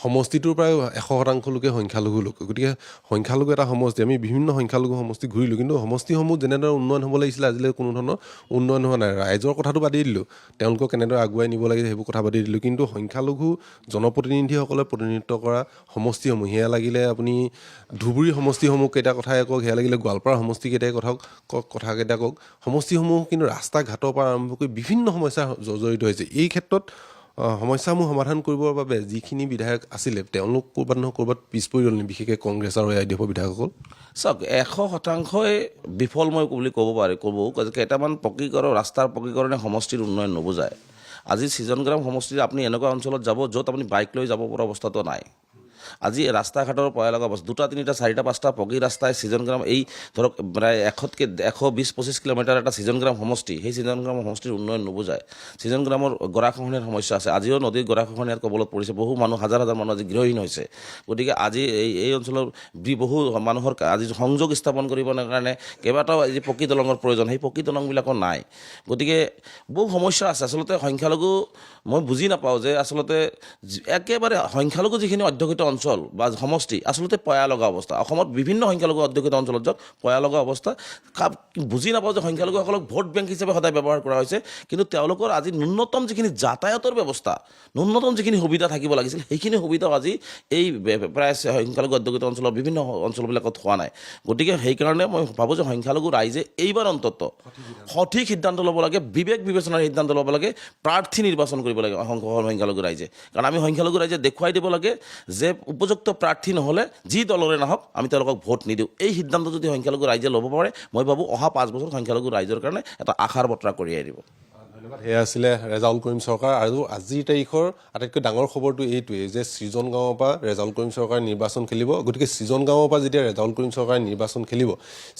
সমষ্টিটোৰ প্ৰায় 100% লোকে সংখ্যালঘু লোক। গতিকে সংখ্যালঘু এটা সমষ্টি, আমি বিভিন্ন সংখ্যালঘু সমষ্টি ঘূৰিলোঁ, কিন্তু সমষ্টিসমূহ যেনেদৰে উন্নয়ন হ'ব লাগিছিলে আজিলৈকে কোনো ধৰণৰ উন্নয়ন হোৱা নাই। ৰাইজৰ কথাটো বাদেই দিলোঁ, তেওঁলোকক কেনেদৰে আগুৱাই নিব লাগে সেইবোৰ কথা বাদেই দিলোঁ, কিন্তু সংখ্যালঘু জনপ্ৰতিনিধিসকলে প্ৰতিনিধিত্ব কৰা সমষ্টিসমূহ, সেয়া লাগিলে আপুনি ধুবুৰী সমষ্টিসমূহ কেইটা কথাই কওক, সেয়া লাগিলে গোৱালপাৰা সমষ্টি কেইটাই কথাকেইটা কওক, সমষ্টিসমূহ কিন্তু ৰাস্তা ঘাটৰ পৰা আৰম্ভ কৰি বিভিন্ন সমস্যা জড়িত হৈছে। এই ক্ষেত্ৰত সমস্যাসমূহ সমাধান কৰিবৰ বাবে যিখিনি বিধায়ক আছিলে তেওঁলোক ক'ৰবাত নহয় ক'ৰবাত পিছ পৰি গ'ল, বিশেষকৈ কংগ্ৰেছ আৰু এআইডিএফৰ বিধায়কসকল। চাওক, 100%ই বিফল মই বুলি ক'ব কেইটামান ৰাস্তাৰ পকীকৰণে সমষ্টিৰ উন্নয়ন নুবুজায়। আজি সৃজন গ্ৰাম সমষ্টিত আপুনি এনেকুৱা অঞ্চলত যাব য'ত আপুনি বাইক লৈ যাব পৰা অৱস্থাটো নাই। আজি ৰাস্তা ঘাটৰ পয়া লগা অৱস্থা, 2টা 3টা 4টা 5টা পকী ৰাস্তাই সৃজন গ্ৰাম, এই ধৰক প্ৰায় 120-25 কিলোমিটাৰ এটা সৃজন গ্ৰাম সমষ্টি, সেই সৃজন গ্ৰাম সমষ্টিৰ উন্নয়ন নুবুজায়। সৃজন গ্ৰামৰ গৰাখহনীয়াৰ সমস্যা আছে, আজিও নদীৰ গৰাখহনীয়াৰ কবলত পৰিছে, বহু মানুহ হাজাৰ মানুহ আজি গৃহহীন হৈছে। গতিকে আজি এই অঞ্চলৰ বহু মানুহৰ আজি সংযোগ স্থাপন কৰিবৰ কাৰণে কেইবাটাও আজি পকী দলঙৰ প্ৰয়োজন, সেই পকী দলংবিলাকো নাই। গতিকে বহু সমস্যা আছে। আচলতে সংখ্যালঘু মই বুজি নাপাওঁ যে আচলতে একেবাৰে সংখ্যালঘু যিখিনি অধ্যুষিত অঞ্চল বা সমষ্টি আচলতে পয়া লগা অৱস্থা। অসমত বিভিন্ন সংখ্যালঘু অধ্যুষিত অঞ্চলত যাওক পয়া লগা অৱস্থা। বুজি নাপাওঁ যে সংখ্যালঘুসকলক ভোট বেংক হিচাপে সদায় ব্যৱহাৰ কৰা হৈছে, কিন্তু তেওঁলোকৰ আজি ন্যূনতম যিখিনি যাতায়াতৰ ব্যৱস্থা, ন্যূনতম যিখিনি সুবিধা থাকিব লাগিছিল সেইখিনি সুবিধাও আজি এই প্ৰায় সংখ্যালঘু অধ্যুষিত অঞ্চলৰ বিভিন্ন অঞ্চলবিলাকত হোৱা নাই। গতিকে সেইকাৰণে মই ভাবোঁ যে সংখ্যালঘু ৰাইজে এইবাৰ অন্তত সঠিক সিদ্ধান্ত ল'ব লাগে, বিবেক বিবেচনাৰ সিদ্ধান্ত ল'ব লাগে, প্ৰাৰ্থী নিৰ্বাচন কৰিব লাগে সংখ্যালঘু ৰাইজে। কাৰণ আমি সংখ্যালঘু ৰাইজে দেখুৱাই দিব লাগে যে উপযুক্ত প্ৰাৰ্থী নহ'লে যি দলৰে নাহক আমি তেওঁলোকক ভোট নিদিওঁ। এই সিদ্ধান্ত যদি সংখ্যালঘু ৰাইজে ল'ব পাৰে, মই ভাবোঁ অহা 5 বছৰ সংখ্যালঘু ৰাইজৰ কাৰণে এটা আশাৰ বতৰা কঢ়িয়াই দিব। সেয়া আছিলে ৰেজাউল কৰিম চৰকাৰ। আৰু আজিৰ তাৰিখৰ আটাইতকৈ ডাঙৰ খবৰটো এইটোৱেই যে সৃজন গাঁৱৰ পৰা ৰেজাউল কৰিম চৰকাৰে নিৰ্বাচন খেলিব। গতিকে সৃজন গাঁৱৰ পৰা যেতিয়া ৰেজাউল কৰিম চৰকাৰে নিৰ্বাচন খেলিব,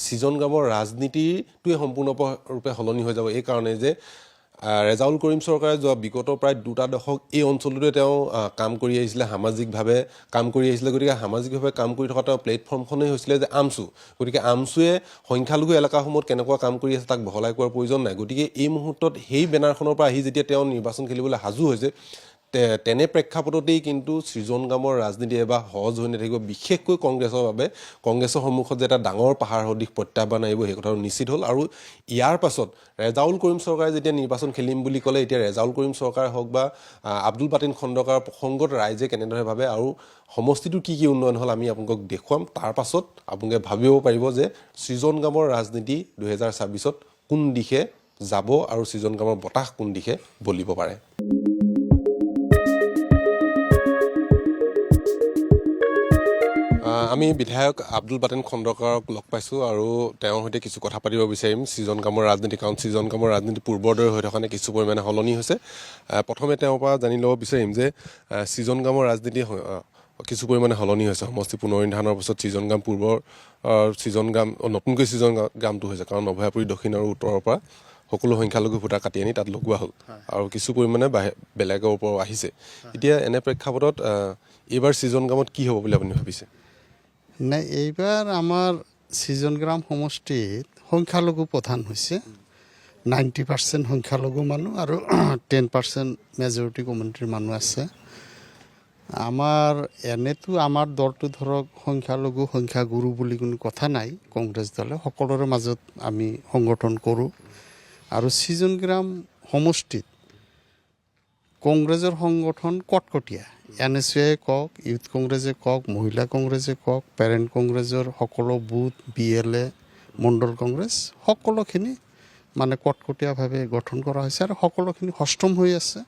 সৃজন গাঁৱৰ ৰাজনীতিটোৱে সম্পূৰ্ণৰূপে সলনি হৈ যাব। এইকাৰণে যে ৰেজাউল কৰিম চৰকাৰে যোৱা বিগত প্ৰায় 2 দশক এই অঞ্চলটোতে তেওঁ কাম কৰি আহিছিলে, সামাজিকভাৱে কাম কৰি আহিছিলে। গতিকে সামাজিকভাৱে কাম কৰি থকা তেওঁ প্লেটফৰ্মখনেই হৈছিলে যে আমচু। গতিকে আমচুৱে সংখ্যালঘু এলেকাসমূহত কেনেকুৱা কাম কৰি আছে তাক বহলাই কোৱাৰ প্ৰয়োজন নাই। গতিকে এই মুহূৰ্তত সেই বেনাৰখনৰ পৰা আহি যেতিয়া তেওঁ নিৰ্বাচন খেলিবলৈ সাজু হৈছে, তেনে প্ৰেক্ষাপটতেই কিন্তু সৃজন গামৰ ৰাজনীতি এবাৰ সহজ হৈ নাথাকিব। বিশেষকৈ কংগ্ৰেছৰ বাবে কংগ্ৰেছৰ সন্মুখত যে এটা ডাঙৰ পাহাৰ সদৃশ প্ৰত্যাহ্বান আহিব সেই কথাটো নিশ্চিত হ'ল। আৰু ইয়াৰ পাছত ৰেজাউল কৰিম চৰকাৰে যেতিয়া নিৰ্বাচন খেলিম বুলি ক'লে, এতিয়া ৰেজাউল কৰিম চৰকাৰ হওক বা আব্দুল বাতিন খণ্ডকাৰ প্ৰসংগত ৰাইজে কেনেদৰে ভাবে আৰু সমষ্টিটোৰ কি কি উন্নয়ন হ'ল আমি আপোনালোকক দেখুৱাম। তাৰ পাছত আপোনালোকে ভাবিব পাৰিব যে সৃজন গামৰ ৰাজনীতি 2026ত কোন দিশে যাব আৰু সৃজন গামৰ বতাহ কোন দিশে বলিব পাৰে। আমি বিধায়ক আব্দুল বাতিন খণ্ডকাৰক লগ পাইছোঁ আৰু তেওঁৰ সৈতে কিছু কথা পাতিব বিচাৰিম সৃজন গামৰ ৰাজনীতি। কাৰণ সৃজন গামৰ ৰাজনীতি পূৰ্বৰ দৰে হৈ থকা নাই, কিছু পৰিমাণে সলনি হৈছে। প্ৰথমে তেওঁৰ পৰা জানি ল'ব বিচাৰিম যে সৃজন গামৰ ৰাজনীতি কিছু পৰিমাণে সলনি হৈছে। সমষ্টি পুনৰ্নিৰ্ধাৰণৰ পাছত সৃজন গাম পূৰ্বৰ সৃজন গাম নতুনকৈ সৃজন গামটো হৈছে। কাৰণ অভয়াপুৰী দক্ষিণ আৰু উত্তৰৰ পৰা সকলো সংখ্যালঘু ভোটাৰ কাটি আনি তাত লগোৱা হ'ল আৰু কিছু পৰিমাণে বেলেগৰ ওপৰত আহিছে। এতিয়া এনে প্ৰেক্ষাপটত এইবাৰ সৃজন গামত কি হ'ব বুলি আপুনি ভাবিছে? নাই, এইবাৰ আমাৰ সৃজন গ্ৰাম সমষ্টিত সংখ্যালঘু প্ৰধান হৈছে। 90% সংখ্যালঘু মানুহ আৰু 10% মেজৰিটি কমিউনিটিৰ মানুহ আছে। আমাৰ এনেতো আমাৰ দলটো ধৰক সংখ্যালঘু সংখ্যাগুৰু বুলি কোনো কথা নাই। কংগ্ৰেছ দলে সকলোৰে মাজত আমি সংগঠন কৰোঁ। আৰু সৃজন গ্ৰাম সমষ্টিত কংগ্ৰেছৰ সংগঠন কটকটীয়া। NSUৱে কওক, ইউথ কংগ্ৰেছে কওক, মহিলা কংগ্ৰেছে কওক, পেৰেণ্ট কংগ্ৰেছৰ সকলো বুথ, BLA, মণ্ডল কংগ্ৰেছ সকলোখিনি মানে কটকটীয়াভাৱে গঠন কৰা হৈছে আৰু সকলোখিনি সষ্টম হৈ আছে।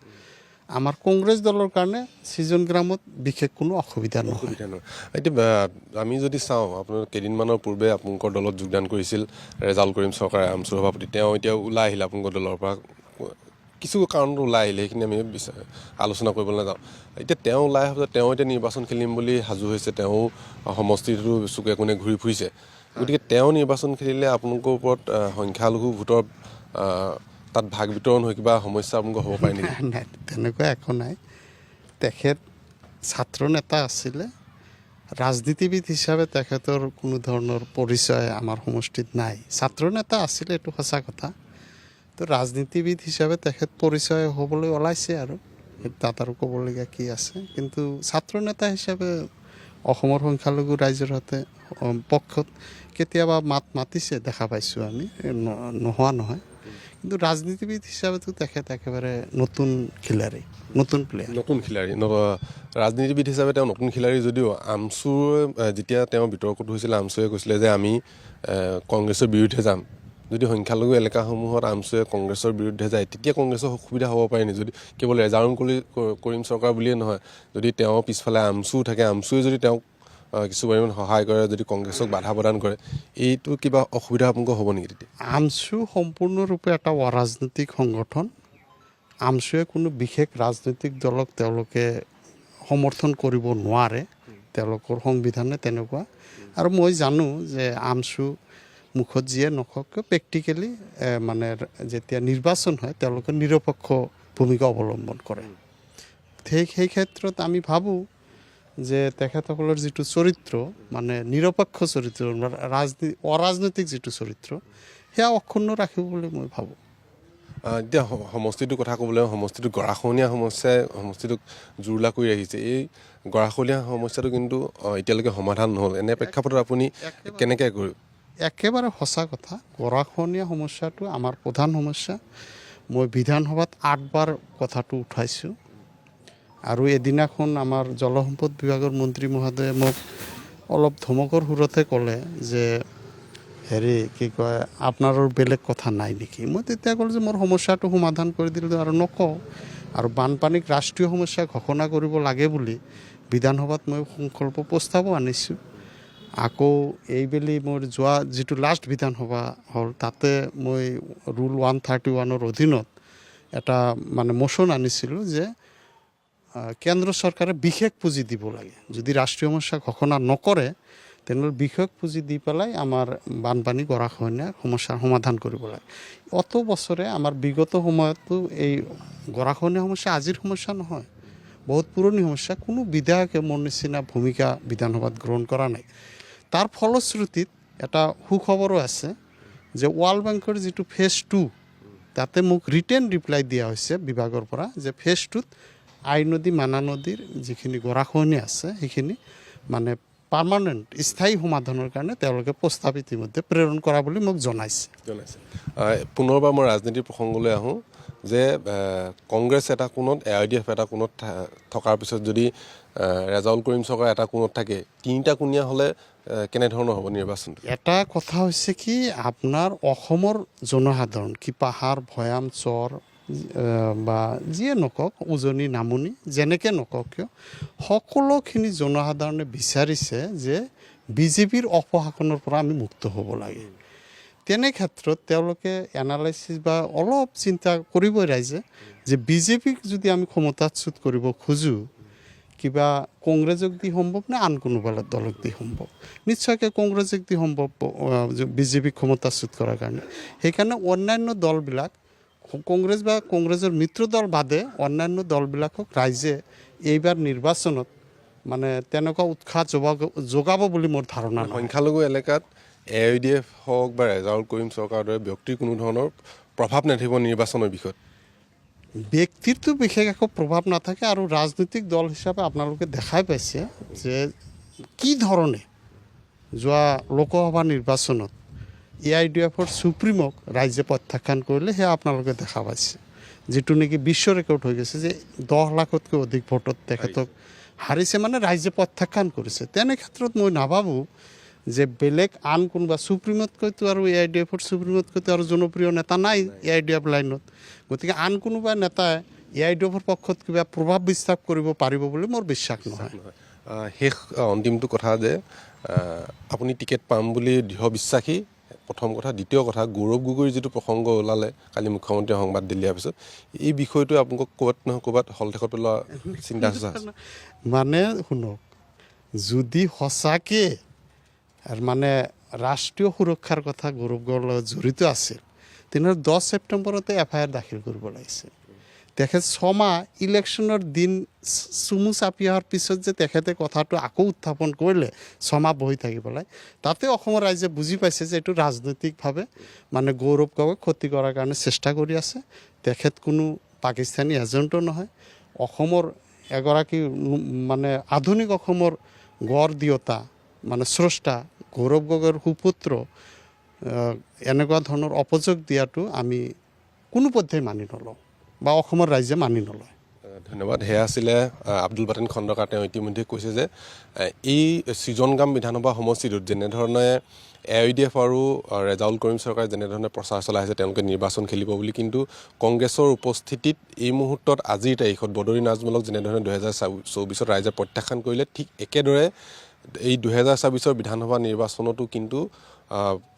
আমাৰ কংগ্ৰেছ দলৰ কাৰণে সৃজন গ্ৰামত বিশেষ কোনো অসুবিধা নহয়। এতিয়া আমি যদি চাওঁ, আপোনাৰ কেইদিনমানৰ পূৰ্বে আপোনালোকৰ দলত যোগদান কৰিছিল ৰেজাউল কৰিম চৰকাৰে, আমচুৰ সভাপতি। তেওঁ এতিয়া ওলাই আহিলে আপোনালোকৰ দলৰ পৰা, কিছু কাৰণত ওলাই আহিলে, সেইখিনি আমি আলোচনা কৰিবলৈ নাযাওঁ। এতিয়া তেওঁ ওলাই অহাৰ তেওঁ এতিয়া নিৰ্বাচন খেলিম বুলি সাজু হৈছে। তেওঁ সমষ্টিটো চুকে কোণে ঘূৰি ফুৰিছে। গতিকে তেওঁ নিৰ্বাচন খেলিলে আপোনালোকৰ ওপৰত সংখ্যালঘু ভোটৰ তাত ভাগ বিতৰণ হৈ কিবা সমস্যা আপোনালোকৰ হ'ব পাৰে নেকি? নাই, তেনেকুৱা একো নাই। তেখেত ছাত্ৰ নেতা আছিলে। ৰাজনীতিবিদ হিচাপে তেখেতৰ কোনো ধৰণৰ পৰিচয় আমাৰ সমষ্টিত নাই। ছাত্ৰ নেতা আছিলে, এইটো সঁচা কথা। তো ৰাজনীতিবিদ হিচাপে তেখেত পৰিচয় হ'বলৈ ওলাইছে আৰু তাত আৰু ক'বলগীয়া কি আছে। কিন্তু ছাত্ৰ নেতা হিচাপে অসমৰ সংখ্যালঘু ৰাইজৰ পক্ষত কেতিয়াবা মাতিছে, দেখা পাইছোঁ আমি, নোহোৱা নহয়। কিন্তু ৰাজনীতিবিদ হিচাপেতো তেখেত একেবাৰে নতুন খিলাৰী, নতুন প্লেয়াৰ, নতুন খিলাৰী। ৰাজনীতিবিদ হিচাপে তেওঁ নতুন খিলাৰী যদিও আমচুৰ যেতিয়া তেওঁ বিতৰ্কত হৈছিলে, আমচুৱে কৈছিলে যে আমি কংগ্ৰেছৰ বিৰুদ্ধে যাম। যদি সংখ্যালঘু এলেকাসমূহত আমচুৱে কংগ্ৰেছৰ বিৰুদ্ধে যায়, তেতিয়া কংগ্ৰেছৰ অসুবিধা হ'ব পাৰে নেকি? যদি কেৱল ৰেজাউল কৰিম চৰকাৰ বুলিয়ে নহয়, যদি তেওঁ পিছফালে আমচু থাকে, আমচুৱে যদি তেওঁক কিছু পৰিমাণে সহায় কৰে, যদি কংগ্ৰেছক বাধা প্ৰদান কৰে, এইটো কিবা অসুবিধা আপোনালোকৰ হ'ব নেকি তেতিয়া? আমচু সম্পূৰ্ণৰূপে এটা অৰাজনৈতিক সংগঠন। আমচুৱে কোনো বিশেষ ৰাজনৈতিক দলক তেওঁলোকে সমৰ্থন কৰিব নোৱাৰে। তেওঁলোকৰ সংবিধানে তেনেকুৱা। আৰু মই জানো যে আমচু মুখত যিয়ে নকওক প্ৰেক্টিকেলি মানে যেতিয়া নিৰ্বাচন হয় তেওঁলোকে নিৰপেক্ষ ভূমিকা অৱলম্বন কৰে। সেই ক্ষেত্ৰত আমি ভাবোঁ যে তেখেতসকলৰ যিটো চৰিত্ৰ, মানে নিৰপেক্ষ চৰিত্ৰ, অৰাজনৈতিক যিটো চৰিত্ৰ, সেয়া অক্ষুণ্ণ ৰাখিব বুলি মই ভাবোঁ। এতিয়া সমষ্টিটোৰ কথা ক'বলৈ, সমষ্টিটো গৰাখহনীয়া সমস্যাই সমষ্টিটোক জুৰুলা কৰি ৰাখিছে। এই গৰাখহনীয়া সমস্যাটো কিন্তু এতিয়ালৈকে সমাধান নহ'ল। এনে প্ৰেক্ষাপটত আপুনি কেনেকৈ কৰিব? একেবাৰে সঁচা কথা। গৰাখহনীয়া সমস্যাটো আমাৰ প্ৰধান সমস্যা। মই বিধানসভাত 8 বাৰ কথাটো উঠাইছোঁ। আৰু এদিনাখন আমাৰ জলসম্পদ বিভাগৰ মন্ত্ৰী মহোদয়ে মোক অলপ ধমকৰ সুৰতে ক'লে যে কি কয়, আপোনাৰ বেলেগ কথা নাই নেকি? মই তেতিয়া ক'লোঁ যে মোৰ সমস্যাটো সমাধান কৰি দিলোঁ আৰু নকওঁ। আৰু বানপানীক ৰাষ্ট্ৰীয় সমস্যা ঘোষণা কৰিব লাগে বুলি বিধানসভাত মই সংকল্প প্ৰস্তাৱো আনিছোঁ। আকৌ এইবেলি মোৰ যোৱা যিটো লাষ্ট বিধানসভা হ'ল, তাতে মই ৰুল 131ৰ অধীনত এটা মানে মোশন আনিছিলোঁ যে কেন্দ্ৰ চৰকাৰে বিশেষ পুঁজি দিব লাগে যদি ৰাষ্ট্ৰীয় সমস্যা ঘোষণা নকৰে তেনেহ'লে বিশেষ পুঁজি দি পেলাই আমাৰ বানপানী গৰাখহনীয়াৰ সমস্যাৰ সমাধান কৰিব লাগে অত বছৰে আমাৰ বিগত সময়তো এই গৰাখহনীয়া সমস্যা আজিৰ সমস্যা নহয় বহুত পুৰণি সমস্যা কোনো বিধায়কে মোৰ নিচিনা ভূমিকা বিধানসভাত গ্ৰহণ কৰা নাই তাৰ ফলশ্ৰুতিত এটা সুখবৰো আছে যে ৱৰ্ল্ড বেংকৰ যিটো ফেজ 2 তাতে মোক ৰিটেন ৰিপ্লাই দিয়া হৈছে বিভাগৰ পৰা যে ফেজ 2ত আই নদী মানা নদীৰ যিখিনি গৰাখহনীয়া আছে সেইখিনি মানে পাৰ্মানেণ্ট স্থায়ী সমাধানৰ কাৰণে তেওঁলোকে প্ৰস্তাৱ ইতিমধ্যে প্ৰেৰণ কৰা বুলি মোক জনাইছে পুনৰবাৰ মই ৰাজনীতিৰ প্ৰসংগলৈ আহোঁ যে কংগ্ৰেছ এটা কোণত AIDF এটা কোণত থকাৰ পিছত যদি ৰেজাউল কৰিম চৰকাৰ এটা কোণত থাকে তিনিটা কোণীয়া হ'লে কেনেধৰণৰ হ'ব নিৰ্বাচনটো এটা কথা হৈছে কি আপোনাৰ অসমৰ জনসাধাৰণ কি পাহাৰ ভৈয়াম চৰ বা যিয়ে নকওক উজনি নামনি যেনেকৈ নকওক কিয় সকলোখিনি জনসাধাৰণে বিচাৰিছে যে বিজেপিৰ অপশাসনৰ পৰা আমি মুক্ত হ'ব লাগে তেনে ক্ষেত্ৰত তেওঁলোকে এনালাইচিছ বা অলপ চিন্তা কৰিবই ৰাইজে যে বিজেপিক যদি আমি ক্ষমতাচ্যুত কৰিব খোজোঁ কিবা কংগ্ৰেছক দি সম্ভৱ নে আন কোনোবা দলক দি সম্ভৱ নিশ্চয়কৈ কংগ্ৰেছক দি সম্ভৱ বিজেপিক ক্ষমতাচ্যুত কৰাৰ কাৰণে সেইকাৰণে অন্যান্য দলবিলাক কংগ্ৰেছ বা কংগ্ৰেছৰ মিত্ৰ দল বাদে অন্যান্য দলবিলাকক ৰাইজে এইবাৰ নিৰ্বাচনত মানে তেনেকুৱা উৎসাহ যোগাব বুলি মোৰ ধাৰণা সংখ্যালঘু এলেকাত AIDF হওক বা ৰেজাউল কৰিম চৰকাৰৰ দৰে ব্যক্তিৰ কোনো ধৰণৰ প্ৰভাৱ নাথাকিব নিৰ্বাচনৰ বিষয়ত ব্যক্তিৰতো বিশেষ একো প্ৰভাৱ নাথাকে আৰু ৰাজনৈতিক দল হিচাপে আপোনালোকে দেখাই পাইছে যে কি ধৰণে যোৱা লোকসভা নিৰ্বাচনত AIDFৰ সুপ্ৰিমক ৰাইজে প্ৰত্যাখ্যান কৰিলে সেয়া আপোনালোকে দেখা পাইছে যিটো নেকি বিশ্ব ৰেকৰ্ড হৈ গৈছে যে 10 লাখতকৈ অধিক ভোটত তেখেতক হাৰিছে মানে ৰাইজে প্ৰত্যাখ্যান কৰিছে তেনে ক্ষেত্ৰত মই নাভাবোঁ যে বেলেগ আন কোনোবা সুপ্ৰিমতকৈতো আৰু AIDFৰ সুপ্ৰিমতকৈতো আৰু জনপ্ৰিয় নেতা নাই AIDF লাইনত গতিকে আন কোনোবা নেতাই AIDFৰ পক্ষত কিবা প্ৰভাৱ বিস্তাৰ কৰিব পাৰিব বুলি মোৰ বিশ্বাস নহয় শেষ অন্তিমটো কথা যে আপুনি টিকেট পাম বুলি দৃঢ় বিশ্বাসী প্ৰথম কথা দ্বিতীয় কথা গৌৰৱ গগৈৰ যিটো প্ৰসংগ ওলালে কালি মুখ্যমন্ত্ৰীয়ে সংবাদ দিয়াৰ পিছত এই বিষয়টো আপোনালোকক ক'ৰবাত নহয় ক'ৰবাত হলঠেকত পেলোৱা চিন্তা আছে মানে শুনক যদি সঁচাকৈ মানে ৰাষ্ট্ৰীয় সুৰক্ষাৰ কথা গৌৰৱ গগৈৰ লগত জড়িত আছিল তেনেহ'লে 10 ছেপ্টেম্বৰতে FIR দাখিল কৰিব লাগিছিল তেখেত 6 মাহ ইলেকশ্যনৰ দিন চুমু চাপি অহাৰ পিছত যে তেখেতে কথাটো আকৌ উত্থাপন কৰিলে 6 মাহ বহি থাকি পেলাই তাতে অসমৰ ৰাইজে বুজি পাইছে যে এইটো ৰাজনৈতিকভাৱে মানে গৌৰৱ গগৈক ক্ষতি কৰাৰ কাৰণে চেষ্টা কৰি আছে তেখেত কোনো পাকিস্তানী এজেণ্টো নহয় অসমৰ এগৰাকী মানে আধুনিক অসমৰ গড় দিয়তা মানে স্ৰষ্টা গৌৰৱ গগৈৰ সুপুত্ৰ এনেকুৱা ধৰণৰ অপযোগ দিয়াটো আমি কোনো পধ্যেই মানি নলওঁ বা অসমৰ ৰাইজে মানি নলয় ধন্যবাদ সেয়া আছিলে আব্দুল বাটেন খণ্ডকাৰ তেওঁ ইতিমধ্যে কৈছে যে এই সৃজনগাম বিধানসভা সমষ্টিটোত যেনেধৰণে AIDF আৰু ৰেজাউল কৰিম চৰকাৰে যেনেধৰণে প্ৰচাৰ চলাই আছে তেওঁলোকে নিৰ্বাচন খেলিব বুলি কিন্তু কংগ্ৰেছৰ উপস্থিতিত এই মুহূৰ্তত আজিৰ তাৰিখত বদৰি নাজমলক যেনেধৰণে 2024 ৰাইজে প্ৰত্যাখ্যান কৰিলে ঠিক একেদৰে এই 2024 বিধানসভা নিৰ্বাচনতো কিন্তু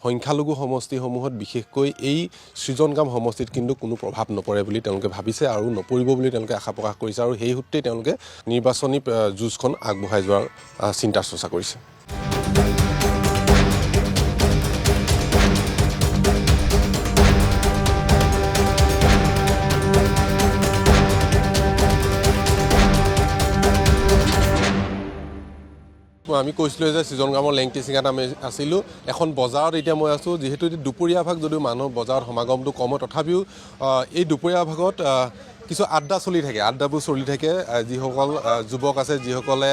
সংখ্যালঘু সমষ্টিসমূহত বিশেষকৈ এই সৃজনগাম সমষ্টিত কিন্তু কোনো প্ৰভাৱ নপৰে বুলি তেওঁলোকে ভাবিছে আৰু নপৰিব বুলি তেওঁলোকে আশা প্ৰকাশ কৰিছে আৰু সেই সূত্ৰে তেওঁলোকে নিৰ্বাচনী যুঁজখন আগবঢ়াই যোৱাৰ চিন্তা চৰ্চা কৰিছে আমি কৈছিলোঁ যে সৃজনগামৰ লেংটিচিঙাত আমি আছিলোঁ এখন বজাৰত এতিয়া মই আছোঁ যিহেতু দুপৰীয়া ভাগ যদিও মানুহৰ বজাৰত সমাগমটো কম হয় তথাপিও এই দুপৰীয়া ভাগত কিছু আড্ডা চলি থাকে আড্ডাবোৰ চলি থাকে যিসকল যুৱক আছে যিসকলে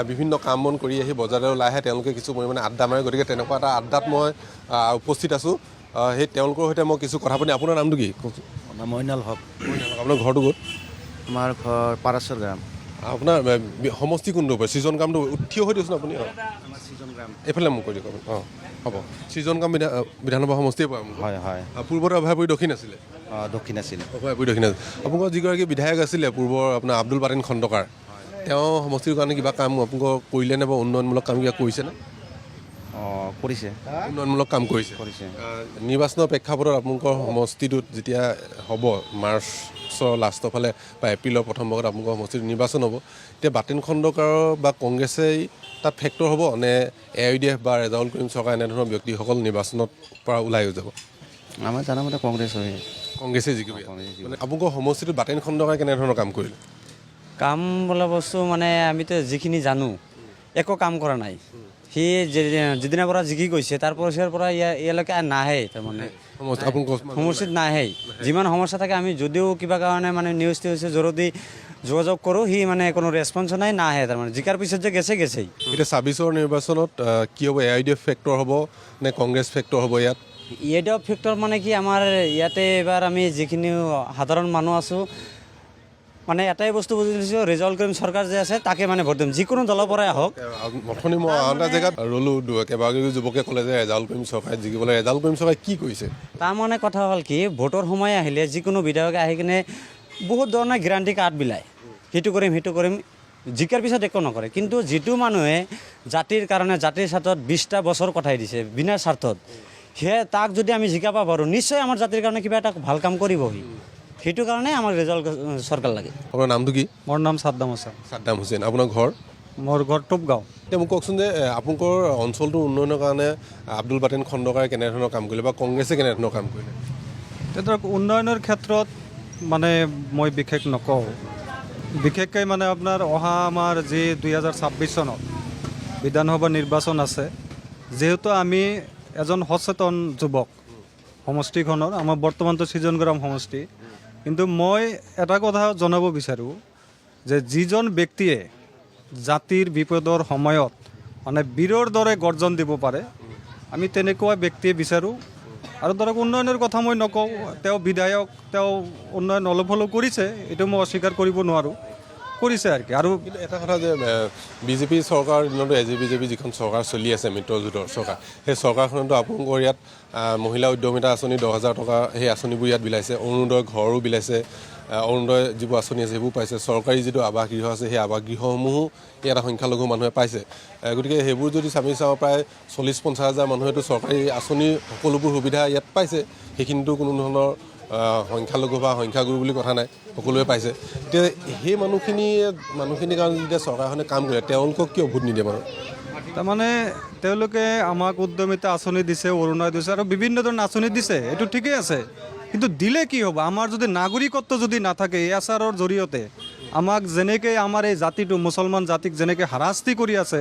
বিভিন্ন কাম বন কৰি আহি বজাৰলৈ ওলাই আহে তেওঁলোকে কিছু পৰিমাণে আড্ডা মাৰে গতিকে তেনেকুৱা এটা আড্ডাত মই উপস্থিত আছোঁ সেই তেওঁলোকৰ সৈতে মই কিছু কথা পাতি আপোনাৰ নামটো কি মইনাল হক আপোনাৰ ঘৰটো ক'ত আমাৰ ঘৰ পাৰাচৰ গ্ৰাম আপোনাৰ সমষ্টি কোনটো হ'ব সৃজনগামটো থিয় হৈ দিয়কচোন আপুনি এইফালে মোক কৈ দিয়ক আপুনি হ'ব সৃজনগাম বিধানসভা সমষ্টিয়ে পৰা হয় হয় পূৰ্বতে অভয়াপুৰী দক্ষিণ আছিলে দক্ষিণ আছিল অভয়াপুৰী দক্ষিণ আছিল আপোনালোকৰ যিগৰাকী বিধায়ক আছিলে পূৰ্বৰ আপোনাৰ আব্দুল বাটেন খণ্ডকাৰ তেওঁ সমষ্টিৰ কাৰণে কিবা কাম আপোনালোকৰ কৰিলে নে বা উন্নয়নমূলক কাম কিবা কৰিছেনে কৰিছে উন্নয়নমূলক কাম কৰিছে কৰিছে নিৰ্বাচনৰ প্ৰেক্ষাপটত আপোনালোকৰ সমষ্টিটোত যেতিয়া হ'ব মাৰ্চৰ লাষ্টৰ ফালে বা এপ্ৰিলৰ প্ৰথম ভাগত আপোনালোকৰ সমষ্টিটোত নিৰ্বাচন হ'ব এতিয়া বাটেন খণ্ডকাৰ বা কংগ্ৰেছেই তাত ফেক্টৰ হ'ব নে AIDF বা ৰেজাউল কৰিম চৰকাৰ এনেধৰণৰ ব্যক্তিসকল নিৰ্বাচনত পৰা ওলাই যাব আমাৰ জানামতে কংগ্ৰেছ হয় কংগ্ৰেছে জিকিব মানে আপোনালোকৰ সমষ্টিটোত বাটেন খণ্ডকাৰে কেনেধৰণৰ কাম কৰিলে কাম বোলা বস্তু মানে আমিতো যিখিনি জানো একো কাম কৰা নাই সি যিদিনাৰ পৰা জিকি গৈছে তাৰ পিছৰ পৰা ইয়ালৈকে নাহে তাৰমানে সমষ্টিত নাহে যিমান সমস্যা থাকে আমি যদিও কিবা কাৰণে মানে নিউজ টিউজৰ জৰিয়তে যোগাযোগ কৰোঁ সি মানে কোনো ৰেছপন্স নাই নাহে তাৰমানে জিকাৰ পিছত যে গেছেই এতিয়া 26ৰ নিৰ্বাচনত কি হ'ব AIDF ফেক্টৰ হ'ব নে কংগ্ৰেছ ফেক্টৰ হ'ব ইয়াত AIDF ফেক্টৰ মানে কি আমাৰ ইয়াতে এবাৰ আমি যিখিনি সাধাৰণ মানুহ আছোঁ মানে এটাই বস্তু বুজি লৈছোঁ ৰেজাউল কৰিম চৰকাৰ যে আছে তাকে মানে ভোট দিম যিকোনো দলৰ পৰাই আহক অথনি মই আন এটা জেগাত ৰ'লোঁ কেইবাগৰাকী যুৱকে ক'লে যে ৰেজাউল কৰিম চৰকাৰে জিকিবলৈ ৰেজাউল কৰিম চৰকাৰে কি কৰিছে তাৰমানে কথা হ'ল কি ভোটৰ সময় আহিলে যিকোনো বিধায়কে আহি কিনে বহুত ধৰণৰ গেৰাণ্টি কাৰ্ড বিলায় সেইটো কৰিম জিকাৰ পিছত একো নকৰে কিন্তু যিটো মানুহে জাতিৰ কাৰণে জাতিৰ স্বাৰ্থত 20টা বছৰ কটাই দিছে বিনা স্বাৰ্থত সেয়ে তাক যদি আমি জিকাব পাৰোঁ নিশ্চয় আমাৰ জাতিৰ কাৰণে কিবা এটা ভাল কাম কৰিব সি সেইটো কাৰণে আমাক ৰেজাউল চৰকাৰ লাগে আপোনাৰ নামটো কি মোৰ নাম ছাদ্দাম হাছান ছাদ্দাম হুছেইন আপোনাৰ ঘৰ মোৰ ঘৰ টুপগাঁও এতিয়া মোক কওকচোন যে আপোনালোকৰ অঞ্চলটোৰ উন্নয়নৰ কাৰণে আব্দুল বাটেন খণ্ডকাৰে কেনেধৰণৰ কাম কৰিলে বা কংগ্ৰেছে কেনেধৰণৰ কাম কৰিলে এতিয়া ধৰক উন্নয়নৰ ক্ষেত্ৰত মানে মই বিশেষ নকওঁ বিশেষকৈ মানে আপোনাৰ অহা আমাৰ যি 2026 চনত বিধানসভা নিৰ্বাচন আছে যিহেতু আমি এজন সচেতন যুৱক সমষ্টিখনৰ আমাৰ বৰ্তমানটো সৃজনগ্ৰাম সমষ্টি কিন্তু মই এটা কথা জনাব বিচাৰোঁ যে যিজন ব্যক্তিয়ে জাতিৰ বিপদৰ সময়ত মানে বীৰৰ দৰে গৰ্জন দিব পাৰে আমি তেনেকুৱা ব্যক্তিয়ে বিচাৰোঁ আৰু ধৰক উন্নয়নৰ কথা মই নকওঁ তেওঁ বিধায়ক তেওঁ উন্নয়ন অলপ হ'লেও কৰিছে এইটো মই অস্বীকাৰ কৰিব নোৱাৰোঁ কৰিছে আৰু কি আৰু কিন্তু এটা কথা যে বিজেপি চৰকাৰৰ দিনতো AJP যিখন চৰকাৰ চলি আছে মিত্ৰজোঁটৰ চৰকাৰ সেই চৰকাৰখনতো আপোনালোকৰ ইয়াত মহিলা উদ্যমিতা আঁচনি 10,000 টকা সেই আঁচনিবোৰ ইয়াত বিলাইছে অৰুণোদয় ঘৰো বিলাইছে অৰুণোদয় যিবোৰ আঁচনি আছে সেইবোৰ পাইছে চৰকাৰী যিটো আৱাস গৃহ আছে সেই আৱাস গৃহসমূহো ইয়াত সংখ্যালঘু মানুহে পাইছে গতিকে সেইবোৰ যদি আমি চাওঁ প্ৰায় 40-50 হাজাৰ মানুহেতো চৰকাৰী আঁচনিৰ সকলোবোৰ সুবিধা ইয়াত পাইছে সেইখিনিতো কোনো ধৰণৰ সংখ্যালঘু বা সংখ্যাগুৰু বুলি কথা নাই সকলোৱে পাইছে এতিয়া সেই মানুহখিনিৰ কাৰণে যেতিয়া চৰকাৰখনে কাম কৰে তেওঁলোকক কিয় ভোট নিদিয়ে বাৰু তাৰমানে তেওঁলোকে আমাক উদ্যমিতা আঁচনি দিছে অৰুণোদয় দিছে আৰু বিভিন্ন ধৰণৰ আঁচনি দিছে এইটো ঠিকেই আছে কিন্তু দিলে কি হ'ব আমাৰ যদি নাগৰিকত্ব যদি নাথাকে ASRৰ জৰিয়তে আমাক যেনেকৈ আমাৰ এই জাতিটো মুছলমান জাতিক যেনেকৈ হাৰাশাস্তি কৰি আছে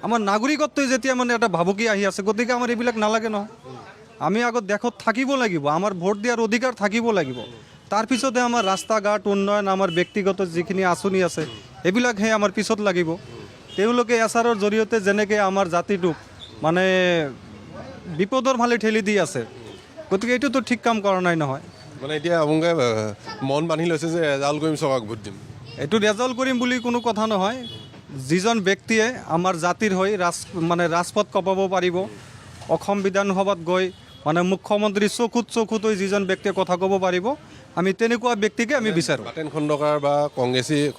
আমাৰ নাগৰিকত্বই যেতিয়া মানে এটা ভাবুকি আহি আছে গতিকে আমাৰ এইবিলাক নালাগে নহয় আমি আগত দেশত থাকিব লাগিব আমাৰ ভোট দিয়াৰ অধিকাৰ থাকিব লাগিব তাৰপিছতে আমাৰ ৰাস্তা ঘাট উন্নয়ন আমাৰ ব্যক্তিগত যিখিনি আঁচনি আছে এইবিলাকহে আমাৰ পিছত লাগিব তেওঁলোকে ASRৰ জৰিয়তে যেনেকৈ আমাৰ জাতিটোক মানে বিপদৰ ফালে ঠেলি দি আছে গতিকে এইটোতো ঠিক কাম কৰা নাই নহয় মানে এতিয়া আপোনালোকে মন বান্ধি লৈছে যে ৰেজাউল কৰিম চৰকাৰক ভোট দিম এইটো ৰেজাউল কৰিম বুলি কোনো কথা নহয় যিজন ব্যক্তিয়ে আমাৰ জাতিৰ হৈ ৰাজপথ কপাব পাৰিব অসম বিধানসভাত গৈ মানে মুখ্যমন্ত্ৰী চকুত হৈ যিজন ব্যক্তিয়ে কথা ক'ব পাৰিব আমি তেনেকুৱা ব্যক্তিকে আমি বিচাৰোঁ বাটেন খণ্ডকাৰ বা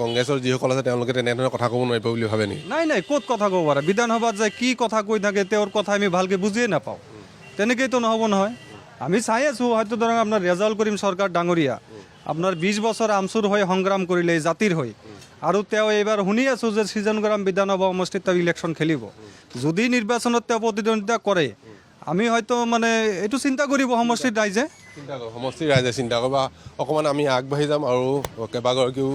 কংগ্ৰেছৰ যিসকল আছে তেওঁলোকে তেনেধৰণৰ কথা ক'ব নোৱাৰিব বুলি ভাবে নেকি নাই ক'ত কথা ক'ব পাৰে বিধানসভাত যায় কি কথা কৈ থাকে তেওঁৰ কথা আমি ভালকৈ বুজিয়ে নাপাওঁ তেনেকৈতো নহ'ব নহয় আমি চাই আছোঁ হয়তো ধৰক আপোনাৰ ৰেজাউল কৰিম চৰকাৰ ডাঙৰীয়া আপোনাৰ 20 বছৰ আমচুৰ হৈ সংগ্ৰাম কৰিলে এই জাতিৰ হৈ আৰু তেওঁ এইবাৰ শুনি আছোঁ যে সৃজনগ্ৰাম বিধানসভা সমষ্টিত তেওঁ ইলেকশ্যন খেলিব যদি নিৰ্বাচনত তেওঁ প্ৰতিদ্বন্দ্বিতা কৰে আমি হয়তো মানে এইটো চিন্তা কৰিব সমষ্টিৰ ৰাইজে চিন্তা কৰিব অকণমান আমি আগবাঢ়ি যাম আৰু কেইবাগৰাকীও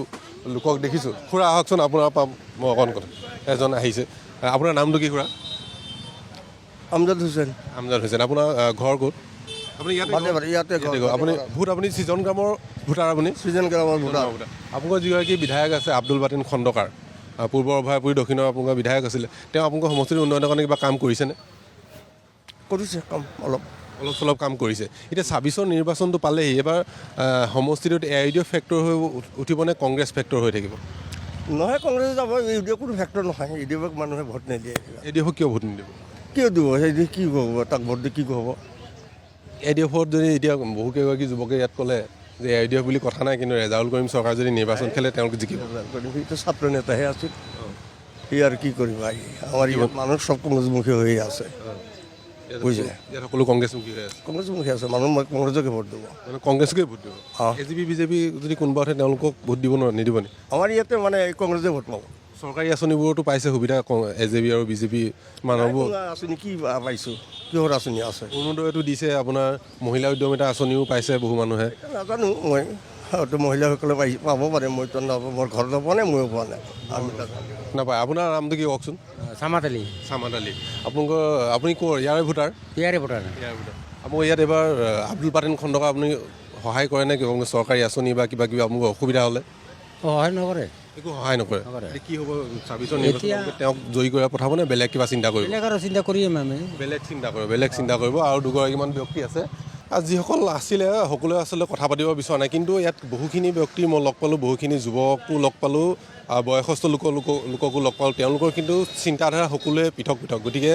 লোকক দেখিছোঁ খুৰা আহকচোন আপোনাৰ পৰা মই অকণ কথা এজন আহিছে আপোনাৰ নামটো কি খুৰা আমজাদ হুছেইন আপোনাৰ ঘৰ ক'ত আপুনি ইয়াতে আপুনি ভোট আপুনি সৃজনগ্ৰামৰ ভোটাৰ আপুনি সৃজনগ্ৰামৰ ভোটাৰ আপোনালোকৰ যিগৰাকী বিধায়ক আছে আব্দুল বাটেন খণ্ডকাৰ পূৰ্বৰ অভয়াপুৰী দক্ষিণৰ আপোনালোকৰ বিধায়ক আছিলে তেওঁ আপোনালোকৰ সমষ্টিৰ উন্নয়নৰ কাৰণে কিবা কাম কৰিছেনে কৰিছে কাম অলপ চলপ কাম কৰিছে এতিয়া 26ৰ নিৰ্বাচনটো পালেহি এবাৰ সমষ্টিটোত AIDF ফেক্টৰ হৈ উঠিবনে কংগ্ৰেছ ফেক্টৰ হৈ থাকিব নহয় কংগ্ৰেছ যাব AIDF কোনো ফেক্টৰ নহয় AIDFক মানুহে ভোট নিদিয়ে AIDFক কিয় ভোট নিদিব কিয় দিব সেই কি হ'ব তাক ভোট দি কি হ'ব AIDFত যদি এতিয়া বহুকেইগৰাকী যুৱকে ইয়াত ক'লে যে AIDF বুলি কথা নাই কিন্তু ৰেজাউল কৰিম চৰকাৰ যদি নিৰ্বাচন খেলে তেওঁলোক জিকিব সেইটো ছাত্ৰ নেতাহে আছিল সি আৰু কি কৰিব আমাৰ ইয়াত মানুহ চব কংগ্ৰেছমুখী হৈ আছে বুজিছে ইয়াত সকলো কংগ্ৰেছমুখী হৈ আছে কংগ্ৰেছমুখী আছে মানুহ মই কংগ্ৰেছকে ভোট দিব মানে কংগ্ৰেছকে ভোট দিব এজিপি বিজেপি যদি কোনোবা উঠে তেওঁলোকক ভোট দিব নিদিব নি আমাৰ ইয়াতে মানে কংগ্ৰেছে ভোট পাব চৰকাৰী আঁচনিবোৰতো পাইছে সুবিধা এজেপি আৰু বিজেপি মানুহবোৰ আঁচনি কি পাইছোঁ কিহৰ আঁচনি আছে অৰুণোদয়টো দিছে আপোনাৰ মহিলা উদ্যমিতা আঁচনিও পাইছে বহু মানুহে নাজানো মই হয়তো মহিলাসকলে পাব পাৰে মইতো নাপাব মোৰ ঘৰত পোৱা নাই ময়ো পোৱা নাই আমি নাপায় আপোনাৰ নামটো কি কওকচোন চামাত আলি চামাদ আলী আপোনালোকৰ আপুনি ক'ৰ ইয়াৰে ভোটাৰ ইয়াৰে ভোটাৰ ইয়াৰ ভোটাৰ আপোনালোকৰ ইয়াত এবাৰ আব্দুল পাটেন খণ্ডকা আপুনি সহায় কৰে নে কিবা চৰকাৰী আঁচনি বা কিবা কিবি আপোনালোকৰ অসুবিধা হ'লে সহায় নকৰে একো সহায় নকৰে এতিয়া কি হ'ব ২৬ৰ নিৰ্বাচনত তেওঁক জয়ী কৰি পঠাব নে বেলেগ কিবা চিন্তা কৰিব বেলেগ আৰু চিন্তা কৰিম আমি বেলেগ চিন্তা কৰিব আৰু দুগৰাকীমান ব্যক্তি আছে আৰু যিসকল আছিলে সকলোৱে আচলতে কথা পাতিব বিচৰা নাই কিন্তু ইয়াত বহুখিনি ব্যক্তি মই লগ পালোঁ বহুখিনি যুৱকো লগ পালোঁ বয়সস্থ লোককো লগ পালোঁ তেওঁলোকৰ কিন্তু চিন্তাধাৰা সকলোৱে পৃথক গতিকে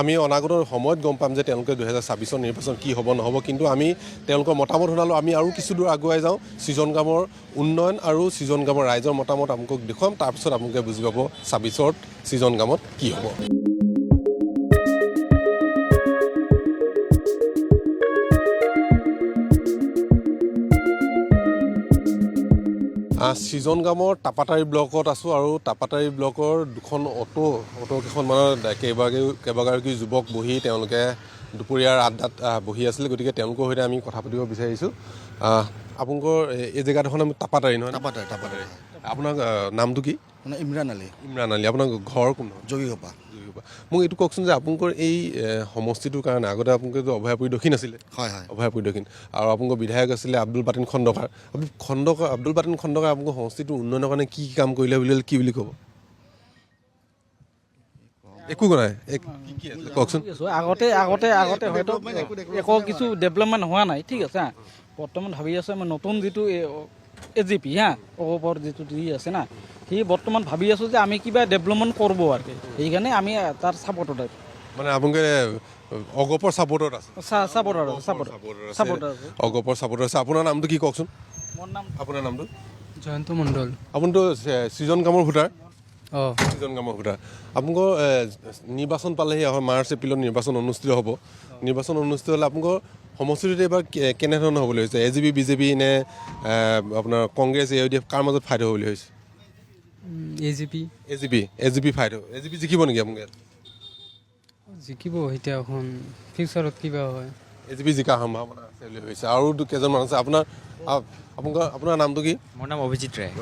আমি অনাগত সময়ত গম পাম যে তেওঁলোকে ২০২৬ৰ নিৰ্বাচন কি হ'ব নহ'ব কিন্তু আমি তেওঁলোকৰ মতামত শুনালোঁ আমি আৰু কিছু দূৰ আগুৱাই যাওঁ সৃজনগামৰ উন্নয়ন আৰু সৃজনগামৰ ৰাইজৰ মতামত আপোনালোকক দেখুৱাম তাৰপিছত আপোনালোকে বুজি পাব ২৬ত সৃজনগামত কি হ'ব সৃজনগামৰ টাপাতাৰী ব্লকত আছোঁ আৰু টাপাতাৰী ব্লকৰ দুখন অ'টোকেইখন মানত কেইবাগৰাকী যুৱক বহি তেওঁলোকে দুপৰীয়াৰ আড্ডাত বহি আছিলে গতিকে তেওঁলোকৰ সৈতে আমি কথা পাতিব বিচাৰিছোঁ আপোনালোকৰ এই জেগাডোখৰ নাম টাপাতাৰী নহয় টাপাতাৰী আপোনাৰ নামটো কি মানে ইমৰাণ আলী আপোনাৰ ঘৰ কোন যোগীঘোপা মোক এইটো কওকচোন যে আপোনালোকৰ এই সমষ্টিটোৰ কাৰণে আগতে আপোনালোকেতো অভয়াপুৰী দক্ষিণ আছিলে হয় অভয়াপুৰী দক্ষিণ আৰু আপোনালোকৰ বিধায়ক আছিলে আব্দুল পাটেন খণ্ডকাৰ আব্দুল পাটেন খণ্ডকাৰ আপোনালোকৰ সমষ্টিটোৰ উন্নয়নৰ কাৰণে কি কাম কৰিলে কি বুলি ক'ব একো নাই কি আছিলে কওকচোন আগতে হয়তো একো কিছু ডেভেলপমেণ্ট হোৱা নাই ঠিক আছে বৰ্তমান ভাবি আছে মই নতুন যিটো এজিপি অগপৰ যিটো আছে না সি বৰ্তমান ভাবি আছোঁ যে আমি কিবা ডেভেলপমেণ্ট কৰিব আৰু সেইকাৰণে আমি তাৰ ছাপৰ্টত মানে আপোনালোকে অগপৰ ছাপৰ্টত আছে অগপৰ ছাপৰ্টত আছে আপোনাৰ নামটো কি কওকচোন আপোনাৰ নামটো জয়ন্ত মণ্ডল আপুনিতো সৃজনগামৰ ভোটাৰ সৃজনগামৰ ভোটাৰ আপোনালোকৰ নিৰ্বাচন পালেহি মাৰ্চ এপ্ৰিলত নিৰ্বাচন অনুষ্ঠিত হ'ব নিৰ্বাচন অনুষ্ঠিত হ'লে আপোনালোকৰ সমষ্টিটোত এইবাৰ কেনেধৰণৰ হ'বলৈ হৈছে এজিপি বিজেপি নে আপোনাৰ কংগ্ৰেছ AUDF কাৰ মাজত ফাইট হ'ব বুলি হৈছে এজিপি ফাইট হ'ব এজিপি জিকিব নেকি আপোনালোকে জিকিব এতিয়া এখন ফিউচাৰত কিবা হয় এজিপি জিকাৰ সম্ভাৱনা আছে বুলি হৈছে আৰু কেইজনমান আছে আপোনাৰ নামটো কি মোৰ নাম অভিজিত ৰায়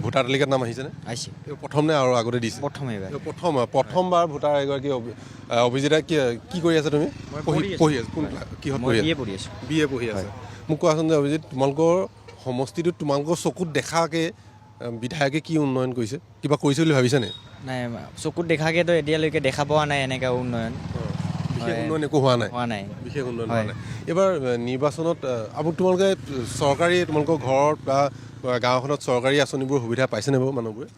ভোটাৰ তালিকাত নাম আহিছেনে আহিছে প্ৰথম নে আৰু আগতে দিছে প্ৰথমবাৰ ভোটাৰ এগৰাকী অভিজিতা কি কৰি আছা তুমি পঢ়ি আছা কিহত পঢ়ি আছা BA পঢ়ি আছা মোক কোৱাচোন যে অভিজিত তোমালোকৰ সমষ্টিটোত তোমালোকৰ চকুত দেখাকৈ বিধায়কে কি উন্নয়ন কৰিছে কিবা কৰিছে বুলি ভাবিছানে নাই চকুত দেখাকেতো এতিয়ালৈকে দেখা পোৱা নাই এনেকুৱা উন্নয়ন বিশেষ উন্নয়ন একো হোৱা নাই বিশেষ উন্নয়ন হোৱা নাই এইবাৰ নিৰ্বাচনত তোমালোকে চৰকাৰী তোমালোকৰ ঘৰত বা গাঁওখনত চৰকাৰী আঁচনিবোৰ সুবিধা পাইছেনে বাৰু মানুহবোৰে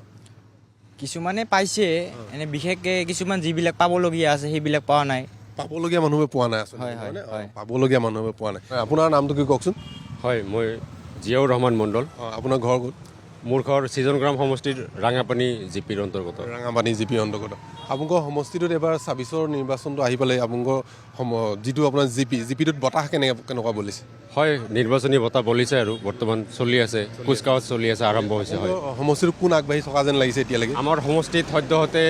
কিছুমানে পাইছে এনে বিশেষকৈ কিছুমান যিবিলাক পাবলগীয়া আছে সেইবিলাক পোৱা নাই পাবলগীয়া মানুহবোৰে পোৱা নাই আচলতে পাবলগীয়া মানুহবোৰে পোৱা নাই আপোনাৰ নামটো কি কওকচোন হয় মই জিয়াউৰ ৰহমান মণ্ডল আপোনাৰ ঘৰ ক'ত মোৰ ঘৰ সৃজনগ্ৰাম সমষ্টিৰ ৰাঙাপানী জিপিৰ অন্তৰ্গত আপোনালোকৰ সমষ্টিটোত এবাৰ ২৬ৰ নিৰ্বাচনটো আহি পেলাই আপোনালোকৰ যিটো আপোনাৰ জিপিটোত বতাহ কেনেকুৱা বলিছে হয় নিৰ্বাচনী বতাহ বলিছে আৰু বৰ্তমান চলি আছে কুচকাৱাজ চলি আছে আৰম্ভ হৈছে হয় সমষ্টিটোত কোন আগবাঢ়ি থকা যেন লাগিছে এতিয়ালৈকে আমাৰ সমষ্টিত সদ্যহতে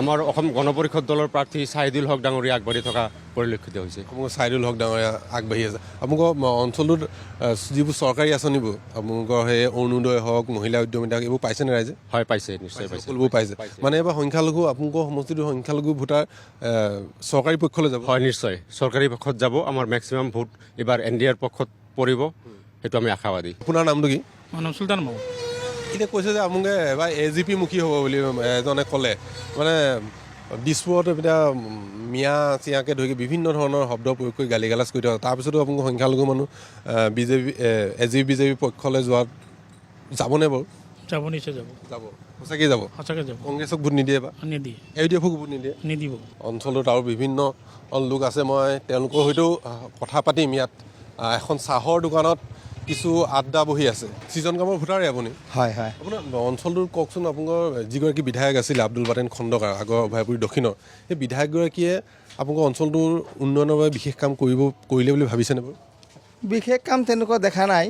আমাৰ অসম গণ পৰিষদ দলৰ প্ৰাৰ্থী ছাহিদুল হক ডাঙৰীয়া আগবাঢ়ি থকা পৰিলক্ষিত হৈছে আপোনালোকৰ ছাহিদুল হক ডাঙৰীয়া আগবাঢ়ি আছে আপোনালোকৰ অঞ্চলটোত যিবোৰ চৰকাৰী আঁচনিবোৰ আপোনালোকৰ সেই অৰুণোদয় হওক মহিলা উদ্যমিতা এইবোৰ পাইছেনে ৰাইজে হয় পাইছে নিশ্চয় পাইছে সকলোবোৰ পাইছে মানে এইবাৰ সংখ্যালঘু আপোনালোকৰ সমষ্টিটোৰ সংখ্যালঘু ভোটাৰ চৰকাৰী পক্ষলৈ যাব হয় নিশ্চয় চৰকাৰী পক্ষত যাব আমাৰ মেক্সিমাম ভোট এইবাৰ NDAৰ পক্ষত পৰিব সেইটো আমি আশাবাদী আপোনাৰ নামটো কি মানৱ চুলতান মাও এতিয়া কৈছে যে আপোনালোকে এবাৰ AGP মুখী হ'ব বুলি এজনে ক'লে মানে দিছপুৰত এতিয়া মিয়া চিয়াকৈ ধৰি বিভিন্ন ধৰণৰ শব্দ প্ৰয়োগ কৰি গালি গালাজ কৰি থকা তাৰপিছতো আপোনালোকৰ সংখ্যালঘু মানুহ AGP বিজেপি পক্ষলৈ যোৱাত যাবনে বাৰু যাব নিশ্চয় যাব সঁচাকৈ যাব কংগ্ৰেছক ভোট নিদিয়ে বা নিদিয়ে AUDFক ভোট নিদিব অঞ্চলটোত আৰু বিভিন্ন লোক আছে মই তেওঁলোকৰ সৈতেও কথা পাতিম ইয়াত এখন চাহৰ দোকানত কিছু আড্ডা বহি আছে সৃজন কামৰ ভোটাৰে আপুনি হয় হয় আপোনাৰ অঞ্চলটোৰ কওকচোন আপোনাৰ যিগৰাকী বিধায়ক আছিল আব্দুল বাটেন খণ্ডকাৰ আগৰ অভয়াপুৰী দক্ষিণৰ সেই বিধায়কগৰাকীয়ে আপোনালোকৰ অঞ্চলটোৰ উন্নয়নৰ বাবে বিশেষ কাম কৰিলে বুলি ভাবিছেনে বাৰু বিশেষ কাম তেনেকুৱা দেখা নাই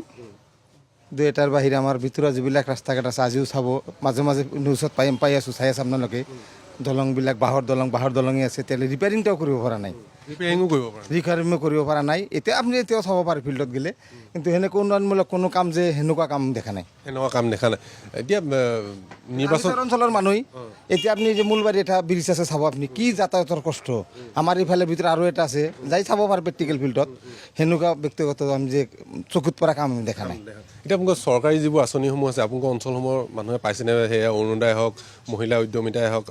দুই এটাৰ বাহিৰে আমাৰ ভিতৰত যিবিলাক ৰাস্তা ঘাট আছে আজিও চাব মাজে মাজে নিউজত পাই আছোঁ চাই আছে আপোনালোকে দলংবিলাক বাঁহৰ দলঙেই আছে তেতিয়াহ'লে ৰিপেয়াৰিংটাও কৰিব পৰা নাই ৰিপেয়াৰিঙো কৰিব পাৰে ৰিপেয়াৰিঙো কৰিব পৰা নাই এতিয়া আপুনি এতিয়াও চাব পাৰে ফিল্ডত গ'লে কিন্তু সেনেকুৱা উন্নয়নমূলক কোনো কাম যে সেনেকুৱা কাম দেখা নাই এনেকুৱা কাম দেখা নাই এতিয়া নিৰ্বাচন আমাৰ অঞ্চলৰ মানুহ এতিয়া আপুনি যে মূলবাৰী এটা ব্ৰিজ আছে চাব আপুনি কি যাতায়াতৰ কষ্ট আমাৰ ইফালে ভিতৰত আৰু এটা আছে যাই চাব পাৰে প্ৰেক্টিকেল ফিল্ডত সেনেকুৱা ব্যক্তিগত আমি যে চকুত পৰা কাম আমি দেখা নাই এতিয়া আপোনালোকৰ চৰকাৰী যিবোৰ আঁচনিসমূহ আছে আপোনালোকৰ অঞ্চলসমূহৰ মানুহে পাইছেনে সেয়া অৰুণোদয় হওক মহিলা উদ্যমিতাই হওক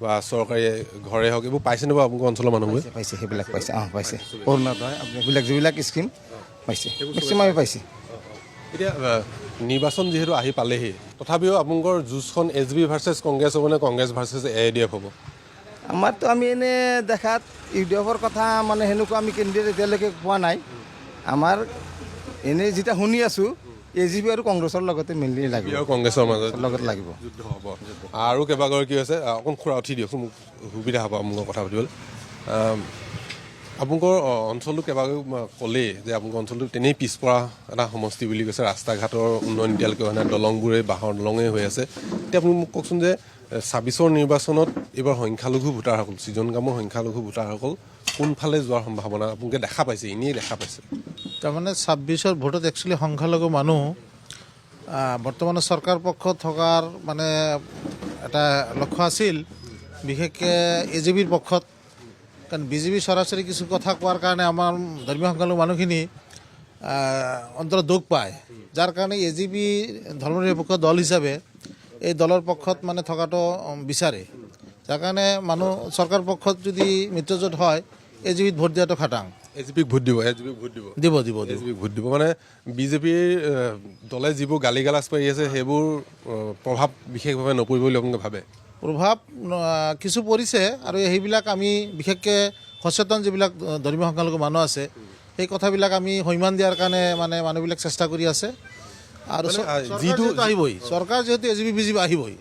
বা চৰকাৰী ঘৰে হওক এইবোৰ পাইছেনে বাৰু আপোনালোকৰ অঞ্চলৰ মানুহবোৰে পাইছে সেইবিলাক পাইছে পাইছে অৰুণোদয় এইবিলাক যিবিলাক স্কিম পাইছে মেক্সিমামে পাইছে এতিয়া নিৰ্বাচন যিহেতু আহি পালেহি তথাপিও আপোনালোকৰ যুঁজখন SB ভাৰ্চেছ কংগ্ৰেছ হ'ব নে কংগ্ৰেছ ভাৰ্চেছ AIDF হ'ব আমাৰতো আমি এনে দেখাত UDFৰ কথা মানে সেনেকুৱা আমি কেন্দ্ৰীয় এতিয়ালৈকে পোৱা নাই আমাৰ এনেই যেতিয়া শুনি আছোঁ AGP আৰু কংগ্ৰেছৰ লগতে মিলি লাগিব আৰু কংগ্ৰেছৰ মাজত লগত লাগিব যুদ্ধ হ'ব আৰু কেইবাগৰাকী আছে অকণ খুৰা উঠি দিয়কচোন মোক সুবিধা হ'ব আপোনালোকৰ কথা পাতিবলৈ আপোনালোকৰ অঞ্চলটো কেইবাগৰাকী ক'লেই যে আপোনালোকৰ অঞ্চলটো তেনেই পিছপৰা এটা সমষ্টি বুলি কৈছে ৰাস্তা ঘাটৰ উন্নয়ন এতিয়ালৈকে হোৱা নাই দলংবোৰে বাঁহৰ দলঙেই হৈ আছে এতিয়া আপুনি মোক কওকচোন যে 26ৰ নিৰ্বাচনত এইবাৰ সংখ্যালঘু ভোটাৰসকল সৃজন কামৰ সংখ্যালঘু ভোটাৰসকল কোনফালে যোৱাৰ সম্ভাৱনা আপোনালোকে দেখা পাইছে এনেই দেখা পাইছে তাৰমানে 26ৰ ভোটত একচুৱেলি সংখ্যালঘু মানুহ বৰ্তমানে চৰকাৰ পক্ষত থকাৰ মানে এটা লক্ষ্য আছিল বিশেষকৈ AGPৰ পক্ষত কাৰণ BJP সৰাসৰি কিছু কথা কোৱাৰ কাৰণে আমাৰ ধৰ্মীয় সংখ্যালঘু মানুহখিনি অন্তৰত দুখ পায় যাৰ কাৰণে AGP ধৰ্মনিৰপেক্ষ দল হিচাপে এই দলৰ পক্ষত মানে থকাটো বিচাৰে যাৰ কাৰণে মানুহ চৰকাৰ পক্ষত যদি মিত্ৰজোঁট হয় AGPত ভোট দিয়াটো খাটাং AGPক ভোট দিব AGPক ভোট দিব মানে বিজেপিৰ দলে যিবোৰ গালি গালাজ পাৰি আছে সেইবোৰ প্ৰভাৱ বিশেষভাৱে নপৰিব বুলি আপোনালোকে ভাবে প্ৰভাৱ কিছু পৰিছে আৰু সেইবিলাক আমি বিশেষকৈ সচেতন যিবিলাক ধৰ্মীয় সংখ্যালঘু মানুহ আছে সেই কথাবিলাক আমি সন্মান দিয়াৰ কাৰণে মানে মানুহবিলাক চেষ্টা কৰি আছে আৰু যিটো আহিবই চৰকাৰ যিহেতু AGP BJP আহিবই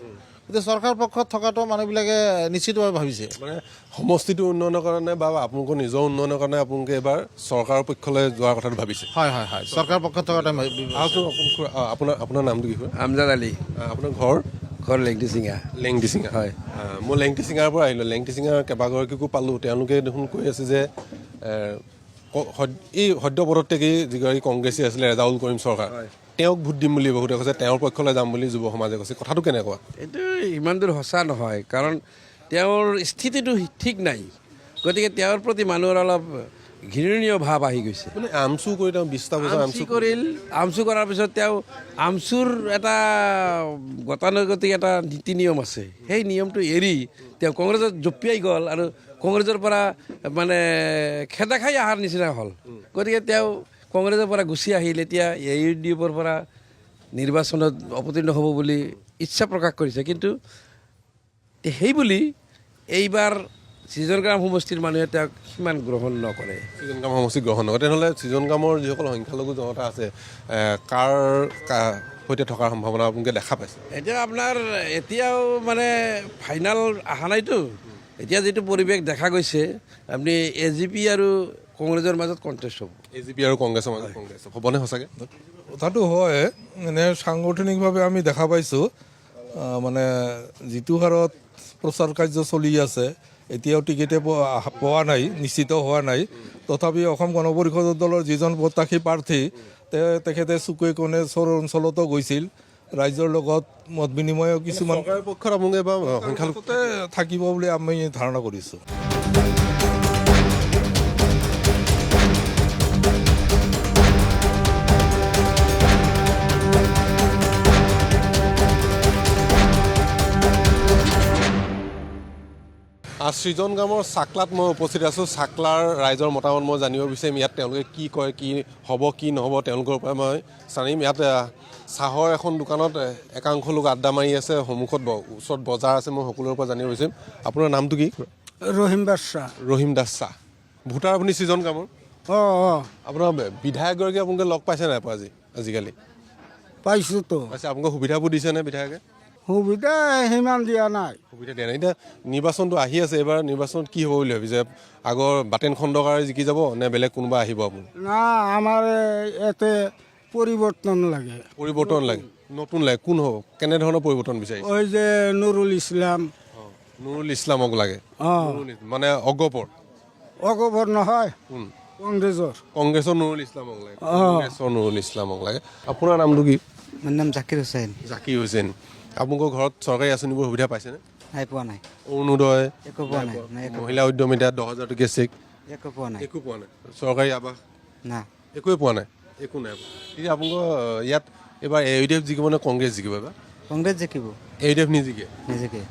এতিয়া চৰকাৰ পক্ষত থকাটো মানুহবিলাকে নিশ্চিতভাৱে ভাবিছে মানে সমষ্টিটো উন্নয়নৰ কাৰণে বা আপোনালোকৰ নিজৰ উন্নয়নৰ কাৰণে আপোনালোকে এবাৰ চৰকাৰৰ পক্ষলৈ যোৱাৰ কথাটো ভাবিছে হয় চৰকাৰ পক্ষত থকাটো আপোনাৰ নামটো কি হয় আমজাদ আলী আপোনাৰ ঘৰ লেংডিচিঙা হয় মই লেংটিচিঙাৰ পৰা আহিলোঁ লেংটিচিঙাৰ কেইবাগৰাকীকো পালোঁ তেওঁলোকে দেখোন কৈ আছে যে এই সদ্য পদত্যাগী যিগৰাকী কংগ্ৰেছী আছিলে ৰেজাউল কৰিম চৰকাৰ তেওঁক ভোট দিম বুলি বহুতে কৈছে তেওঁৰ পক্ষলৈ যাম বুলি যুৱ সমাজে কৈছে কথাটো কেনেকুৱা এইটো ইমান দূৰ সঁচা নহয় কাৰণ তেওঁৰ স্থিতিটো ঠিক নাই গতিকে তেওঁৰ প্ৰতি মানুহৰ অলপ ঘৃণনীয় ভাৱ আহি গৈছে মানে আমচু কৰি তেওঁ 20টা বছৰ আমচু কৰাৰ পিছত তেওঁ আমচুৰ এটা গতানুগতিক এটা নীতি নিয়ম আছে সেই নিয়মটো এৰি তেওঁ কংগ্ৰেছত জঁপিয়াই গ'ল আৰু কংগ্ৰেছৰ পৰা মানে খেদা খাই অহাৰ নিচিনা হ'ল গতিকে তেওঁ কংগ্ৰেছৰ পৰা গুচি আহিল এতিয়া AIDFৰ পৰা নিৰ্বাচনত অৱতীৰ্ণ হ'ব বুলি ইচ্ছা প্ৰকাশ কৰিছে কিন্তু সেই বুলি এইবাৰ সৃজনগ্ৰাম সমষ্টিৰ মানুহে তেওঁক সিমান গ্ৰহণ নকৰে সৃজনগ্ৰাম সমষ্টি গ্ৰহণ নকৰে তেনেহ'লে সৃজনগ্ৰামৰ যিসকল সংখ্যালঘু জনতা আছে কাৰ সৈতে থকাৰ সম্ভাৱনা আপোনালোকে দেখা পাইছে এতিয়া আপোনাৰ এতিয়াও মানে ফাইনেল অহা নাইতো এতিয়া যিটো পৰিৱেশ দেখা গৈছে আপুনি AGP আৰু কংগ্ৰেছৰ মাজত কণ্টেষ্ট হ'ব AGP আৰু কংগ্ৰেছৰ মাজত কংগ্ৰেছ হ'বনে সঁচাকৈ কথাটো হয় মানে সাংগঠনিকভাৱে আমি দেখা পাইছোঁ মানে যিটো হাৰত প্ৰচাৰ কাৰ্য চলি আছে এতিয়াও টিকেটে পোৱা নাই নিশ্চিত হোৱা নাই তথাপি অসম গণ পৰিষদৰ দলৰ যিজন প্ৰত্যাশী প্ৰাৰ্থী তেখেতে চুকুৱে কোণে চৰ অঞ্চলতো গৈছিল ৰাইজৰ লগত মত বিনিময় কিছুমান পক্ষত আপোনালোকে বা সংখ্যালঘুতে থাকিব বুলি আমি ধাৰণা কৰিছোঁ সৃজন গামৰ চাকলাত মই উপস্থিত আছোঁ চাকলাৰ ৰাইজৰ মতামত মই জানিব বিচাৰিম ইয়াত তেওঁলোকে কি কয় কি হ'ব কি নহ'ব তেওঁলোকৰ পৰা মই জানিম ইয়াত চাহৰ এখন দোকানত একাংশ লোক আড্ডা মাৰি আছে সন্মুখত ওচৰত বজাৰ আছে মই সকলোৰে পৰা জানিব বিচাৰিম আপোনাৰ নামটো কি ৰহিম দাস চাহ ভোটাৰ আপুনি সৃজন গামৰ আপোনাৰ বিধায়কগৰাকী আপোনালোকে লগ পাইছে নাই পোৱা আজিকালি পাইছোঁ তো আচ্ছা আপোনালোকক সুবিধাবোৰ দিছেনে বিধায়কে সুবিধা সিমান দিয়া নাই সুবিধা দিয়া নাই এতিয়া নিৰ্বাচনটো আহি আছে এইবাৰ নিৰ্বাচনত কি হ'ব বুলি ভাবিছে আগৰ বাটেন খণ্ডকাৰে জিকি যাব নে বেলেগ কোনোবা আহিব আপুনি না আমাৰ ইয়াতে পৰিৱৰ্তন লাগে পৰিৱৰ্তন লাগে নতুন লাগে কোন হ'ব কেনেধৰণৰ পৰিৱৰ্তন বিচাৰিছে ওই যে নুৰুল ইছলাম নুৰুল ইছলামক লাগে অঁ মানে অগপৰ অগভৰ নহয় কোন কংগ্ৰেছৰ কংগ্ৰেছৰ নুৰুল ইছলামক লাগে কংগ্ৰেছৰ নুৰুল ইছলামক লাগে আপোনাৰ নামটো কি মোৰ নাম জাকিৰ হুছেইন জাকিৰ হুছেইন আপোনালোকৰ ঘৰত চৰকাৰী আঁচনিবোৰ সুবিধা পাইছেনে নাই পোৱা নাই অৰুণোদয় একো পোৱা নাই নাই মহিলা উদ্যমিতা 10,000 টকীয়া চেক একো পোৱা নাই একো পোৱা নাই চৰকাৰী আৱাস না একোৱে পোৱা নাই একো নাই এতিয়া আপোনালোকৰ ইয়াত এইবাৰ AUDF জিকিব নে কংগ্ৰেছ জিকিব এইবাৰ কংগ্ৰেছ জিকিব AUDF নিজিকে নিজকে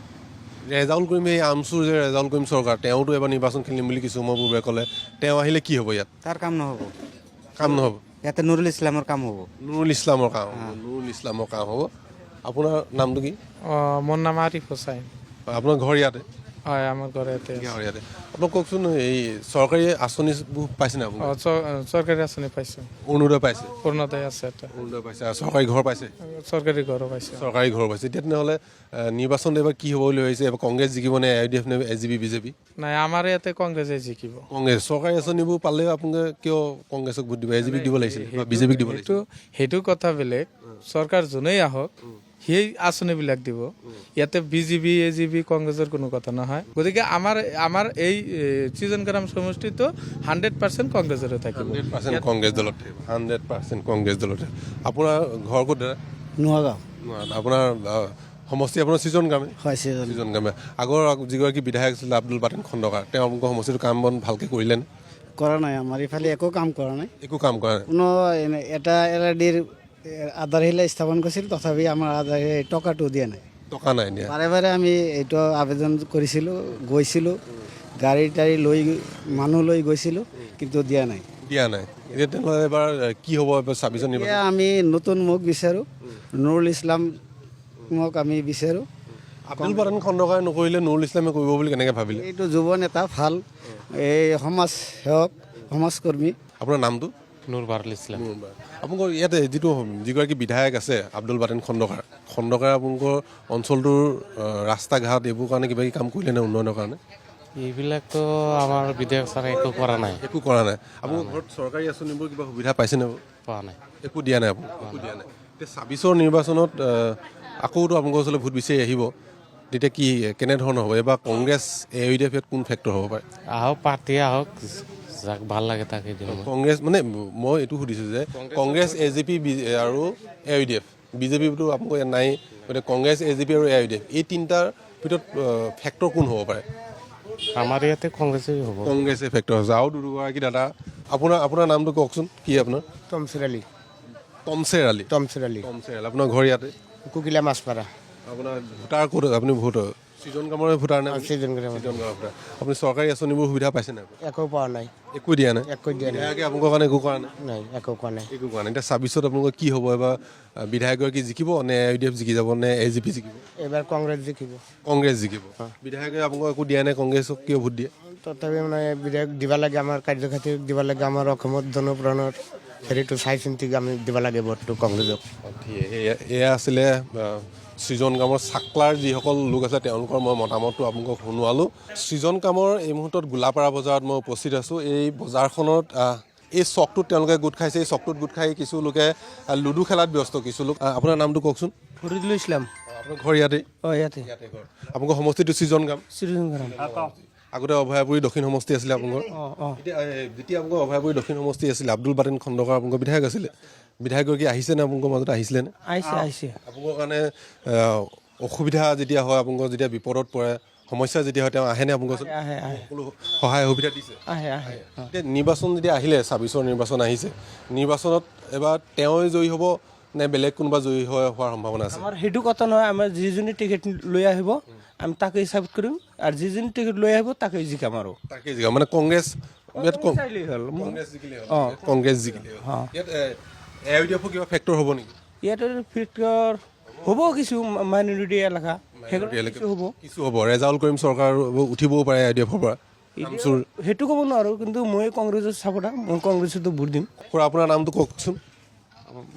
ৰেজাউল কৰিম এই আমচুৰ যে ৰেজাউল কৰিম চৰকাৰ তেওঁতো এবাৰ নিৰ্বাচন খেলিম বুলি কিছু সময় পূৰ্বে ক'লে তেওঁ আহিলে কি হ'ব ইয়াত তাৰ কাম নহ'ব কাম নহ'ব ইয়াতে নুৰুল ইছলামৰ কাম হ'ব নুৰুল ইছলামৰ কাম হ'ব নুৰুল ইছলামৰ কাম হ'ব আপোনাৰ নামটো কি মোৰ নাম আৰিফ হুছেইন আপোনাৰ ঘৰ ইয়াতে হয় আমাৰ ঘৰতে ঘৰ ইয়াতে আপোনাক কওকচোন এই চৰকাৰী আঁচনিবোৰ পাইছেনে আপুনি চৰকাৰী আঁচনি পাইছোঁ অৰুণোদয় পাইছে অৰুণোদয় আছে এটা অৰুণোদয় পাইছে আৰু চৰকাৰী ঘৰ পাইছে চৰকাৰী ঘৰো পাইছোঁ চৰকাৰী ঘৰ পাইছে এতিয়া তেনেহ'লে নিৰ্বাচন এবাৰ কি হ'ব বুলি ভাবিছে এবাৰ কংগ্ৰেছ জিকিব নে AUDF নে SGP বিজেপি নাই আমাৰ ইয়াতে কংগ্ৰেছে জিকিব কংগ্ৰেছ চৰকাৰী আঁচনিবোৰ পালেও আপোনালোকে কিয় কংগ্ৰেছক ভোট দিব SGPক দিব লাগিছিল বা বিজেপিক দিব লাগিছিল সেইটো কথা বেলেগ চৰকাৰ যোনেই আহক সেই আঁচনিবিলাক দিব ইয়াতে বিজেপি AGP কংগ্ৰেছৰ কোনো কথা নহয় গতিকে আমাৰ এই সৃজনগ্ৰাম সমষ্টিটো 100% কংগ্ৰেছৰে থাকিব 100% কংগ্ৰেছ দলত থাকিব 100% কংগ্ৰেছ দলত আপোনাৰ ঘৰ ক'ত দাদা নোৱাগাঁও আপোনাৰ সমষ্টি আপোনাৰ সৃজনগ্ৰামে হয় সৃজনগ্ৰামে আগৰ যিগৰাকী বিধায়ক আছিলে আব্দুল বাটেন খণ্ডকাৰ তেওঁ আপোনালোকৰ সমষ্টিটোৰ কাম বন ভালকৈ কৰিলেনে কৰা নাই আমাৰ ইফালে একো কাম কৰা নাই একো কাম কৰা নাই কোনো এটা LRDৰ আধাৰশিলা স্থাপন কৰিছিল তথাপি আমাৰ আধাৰ টকাটো দিয়া নাই টকা নাই দিয়া বাৰে বাৰে আমি এইটো আবেদন কৰিছিলোঁ গৈছিলোঁ গাড়ী টাড়ী লৈ মানুহ লৈ গৈছিলোঁ কিন্তু দিয়া নাই দিয়া নাই এতিয়া তেনেহ'লে এবাৰ কি হ'ব এবাৰ 26 নিৰ্বাচন এতিয়া আমি নতুন মুখ বিচাৰোঁ নুৰুল ইছলামক আমি বিচাৰোঁ আব্দুল বাটেন খণ্ডকাৰে নকৰিলে নুৰুল ইছলামে কৰিব বুলি কেনেকৈ ভাবিলে এইটো যুৱ নেতা ভাল এই সমাজ সেৱক সমাজকৰ্মী আপোনাৰ নামটো নুৰ বাৰুল ইছলাম আপোনালোকৰ ইয়াতে যিগৰাকী বিধায়ক আছে আব্দুল বাটেন খণ্ডকাৰে আপোনালোকৰ অঞ্চলটোৰ ৰাস্তা ঘাট এইবোৰ কাৰণে কিবা কিবি কাম কৰিলে নে উন্নয়নৰ কাৰণে এইবিলাকতো আমাৰ বিধায়ক ছাৰে একো কৰা নাই একো কৰা নাই আপোনালোকৰ ঘৰত চৰকাৰী আঁচনিবোৰ কিবা সুবিধা পাইছেনে পোৱা নাই একো দিয়া নাই আপোনাক একো দিয়া নাই এতিয়া 26ৰ নিৰ্বাচনত আকৌতো আপোনালোকৰ ওচৰলৈ ভোট বিচাৰি আহিব তেতিয়া কি কেনেধৰণৰ হ'ব এইবাৰ কংগ্ৰেছ AUDF কোন ফেক্টৰ হ'ব পাৰে আহক পাৰ্টি আহক যাক ভাল লাগে তাকে দিম কংগ্ৰেছ মানে মই এইটো সুধিছোঁ যে কংগ্ৰেছ AGP আৰু AUDF বিজেপিটো আপোনালোকৰ ইয়াত নাই গতিকে কংগ্ৰেছ AGP আৰু AUDF এই তিনিটাৰ ভিতৰত ফেক্টৰ কোন হ'ব পাৰে আমাৰ ইয়াতে কংগ্ৰেছেই হ'ব কংগ্ৰেছে ফেক্টৰ হৈছে আৰু দুগৰাকী দাদা আপোনাৰ নামটো কওকচোন কি আপোনাৰ তমচেৰ আলী তমচেৰ আলী আপোনাৰ ঘৰ ইয়াতে কুকিলা মাছপাৰা আপোনাৰ ভোটাৰ ক'ত আপুনি ভোট সৃজনগ্ৰামৰে ভোটাৰ নে সৃজনগ্ৰামৰ ভোটাৰ আপুনি চৰকাৰী আঁচনিবোৰ সুবিধা পাইছে নাই একো পোৱা নাই একো দিয়া নাই বিধায়কে আপোনালোকৰ কাৰণে একো কৰা নাই নাই একো কোৱা নাই একো কৰা নাই এতিয়া 26ত আপোনালোকৰ কি হ'ব এবাৰ বিধায়কগৰাকী জিকিব নে AUDF জিকি যাব নে AGP জিকিব এইবাৰ কংগ্ৰেছ জিকিব কংগ্ৰেছ জিকিব বিধায়কে আপোনালোকক একো দিয়া নাই কংগ্ৰেছক কিয় ভোট দিয়ে তথাপি মানে বিধায়ক দিব লাগে আমাৰ কাৰ্যখাতি দিব লাগে আমাৰ অসমত জনপ্ৰাণৰ হেৰিটো চাই চিন্তি আমি দিব লাগে ভোটটো কংগ্ৰেছক এয়া আছিলে সৃজনগ্ৰামৰ চাকলাৰ যিসকল লোক আছে তেওঁলোকৰ মই মতামতটো আপোনালোকক শুনোৱালোঁ সৃজনগ্ৰামৰ এই মুহূৰ্তত গোলাপাৰা বজাৰত মই উপস্থিত আছোঁ এই বজাৰখনত এই চকটোত তেওঁলোকে গোট খাইছে এই চকটোত গোট খাই কিছু লোকে লুডু খেলাত ব্যস্ত কিছু লোক আপোনাৰ নামটো কওকচোন ফৰিদুল ইছলাম আপোনাৰ ঘৰ ইয়াতে অঁ ইয়াতে আপোনালোকৰ সমষ্টিটো সৃজনগ্ৰাম সৃজনগ্ৰাম আগতে অভয়াপুৰী দক্ষিণ সমষ্টি আছিলে আপোনালোকৰ এতিয়া যেতিয়া আপোনালোকৰ অভয়াপুৰী দক্ষিণ সমষ্টি আছিলে আব্দুল বাটেন খণ্ডকাৰ আপোনালোকৰ বিধায়ক আছিলে বিধায়কগৰাকী আহিছেনে আপোনালোকৰ মাজত আহিছিলেনে আহিছে আপোনালোকৰ কাৰণে অসুবিধা যেতিয়া হয় আপোনালোকৰ যেতিয়া বিপদত পৰে সমস্যা যেতিয়া হয় তেওঁ আহেনে আপোনালোকৰ সকলো সহায় সুবিধা দিছে এতিয়া নিৰ্বাচন যেতিয়া আহিলে 26ৰ নিৰ্বাচন আহিছে নিৰ্বাচনত এবাৰ তেওঁই জয়ী হ'ব নে বেলেগ কোনোবা জয়ী হোৱাৰ সম্ভাৱনা আছে আমাৰ সেইটো কথা নহয় আমাৰ যিজনী টিকেট লৈ আহিব আমি তাকে চাপোৰ্ট কৰিম আৰু যিজনী টিকেট লৈ আহিব তাকে জিকাম আৰু তাকে জিকাম মানে কংগ্ৰেছ ইয়াত কংগ্ৰেছ জিকিলে ইয়াত AUDF কিবা ফেক্টৰ হ'ব নেকি ইয়াতে ফেক্টৰ হ'ব কিছু মাইনৰিটি এলেকা কিছু হ'ব ৰেজাউল কৰিম চৰকাৰ উঠিবও পাৰে AUDFৰ পৰা সেইটো ক'ব নোৱাৰোঁ কিন্তু মই কংগ্ৰেছৰ চাপৰ্টাৰ মই কংগ্ৰেছতো ভোট দিম খুৰা আপোনাৰ নামটো কওকচোন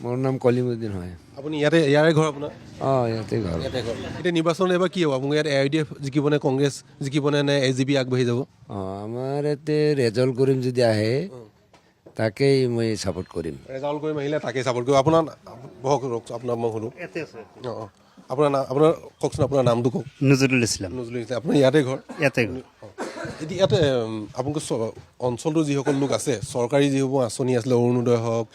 মোৰ নাম কলিমুদ্দিন হয়। আপুনি ইয়াৰে ঘৰ আপোনাৰ? অঁ, ইয়াতে ঘৰ। ইয়াতে ঘৰ। এতিয়া নিৰ্বাচন এবাৰ কি হ'ব? আপোনালোকে ইয়াত AIDF জিকিব নে কংগ্ৰেছ জিকিব নে AGP আগবাঢ়ি যাব? অঁ, আমাৰ ইয়াতে ৰেজাল্ট কৰিম যদি আহে তাকেই মই ছাপোৰ্ট কৰিম। ৰেজাল্ট কৰি আহিলে তাকেই ছাপোৰ্ট কৰিব। আপোনাৰ বহক আপোনাক মই সুধোঁ। অঁ, আপোনাৰ কওকচোন, আপোনাৰ নামটো কওক। নজৰুল ইছলাম। নজৰুল ইছলাম। আপোনাৰ ইয়াতে ঘৰ? ইয়াতে ঘৰ। এতিয়া ইয়াতে আপোনালোকৰ অঞ্চলটোৰ যিসকল লোক আছে, চৰকাৰী যিসমূহ আঁচনি আছিলে, অৰুণোদয় হওক,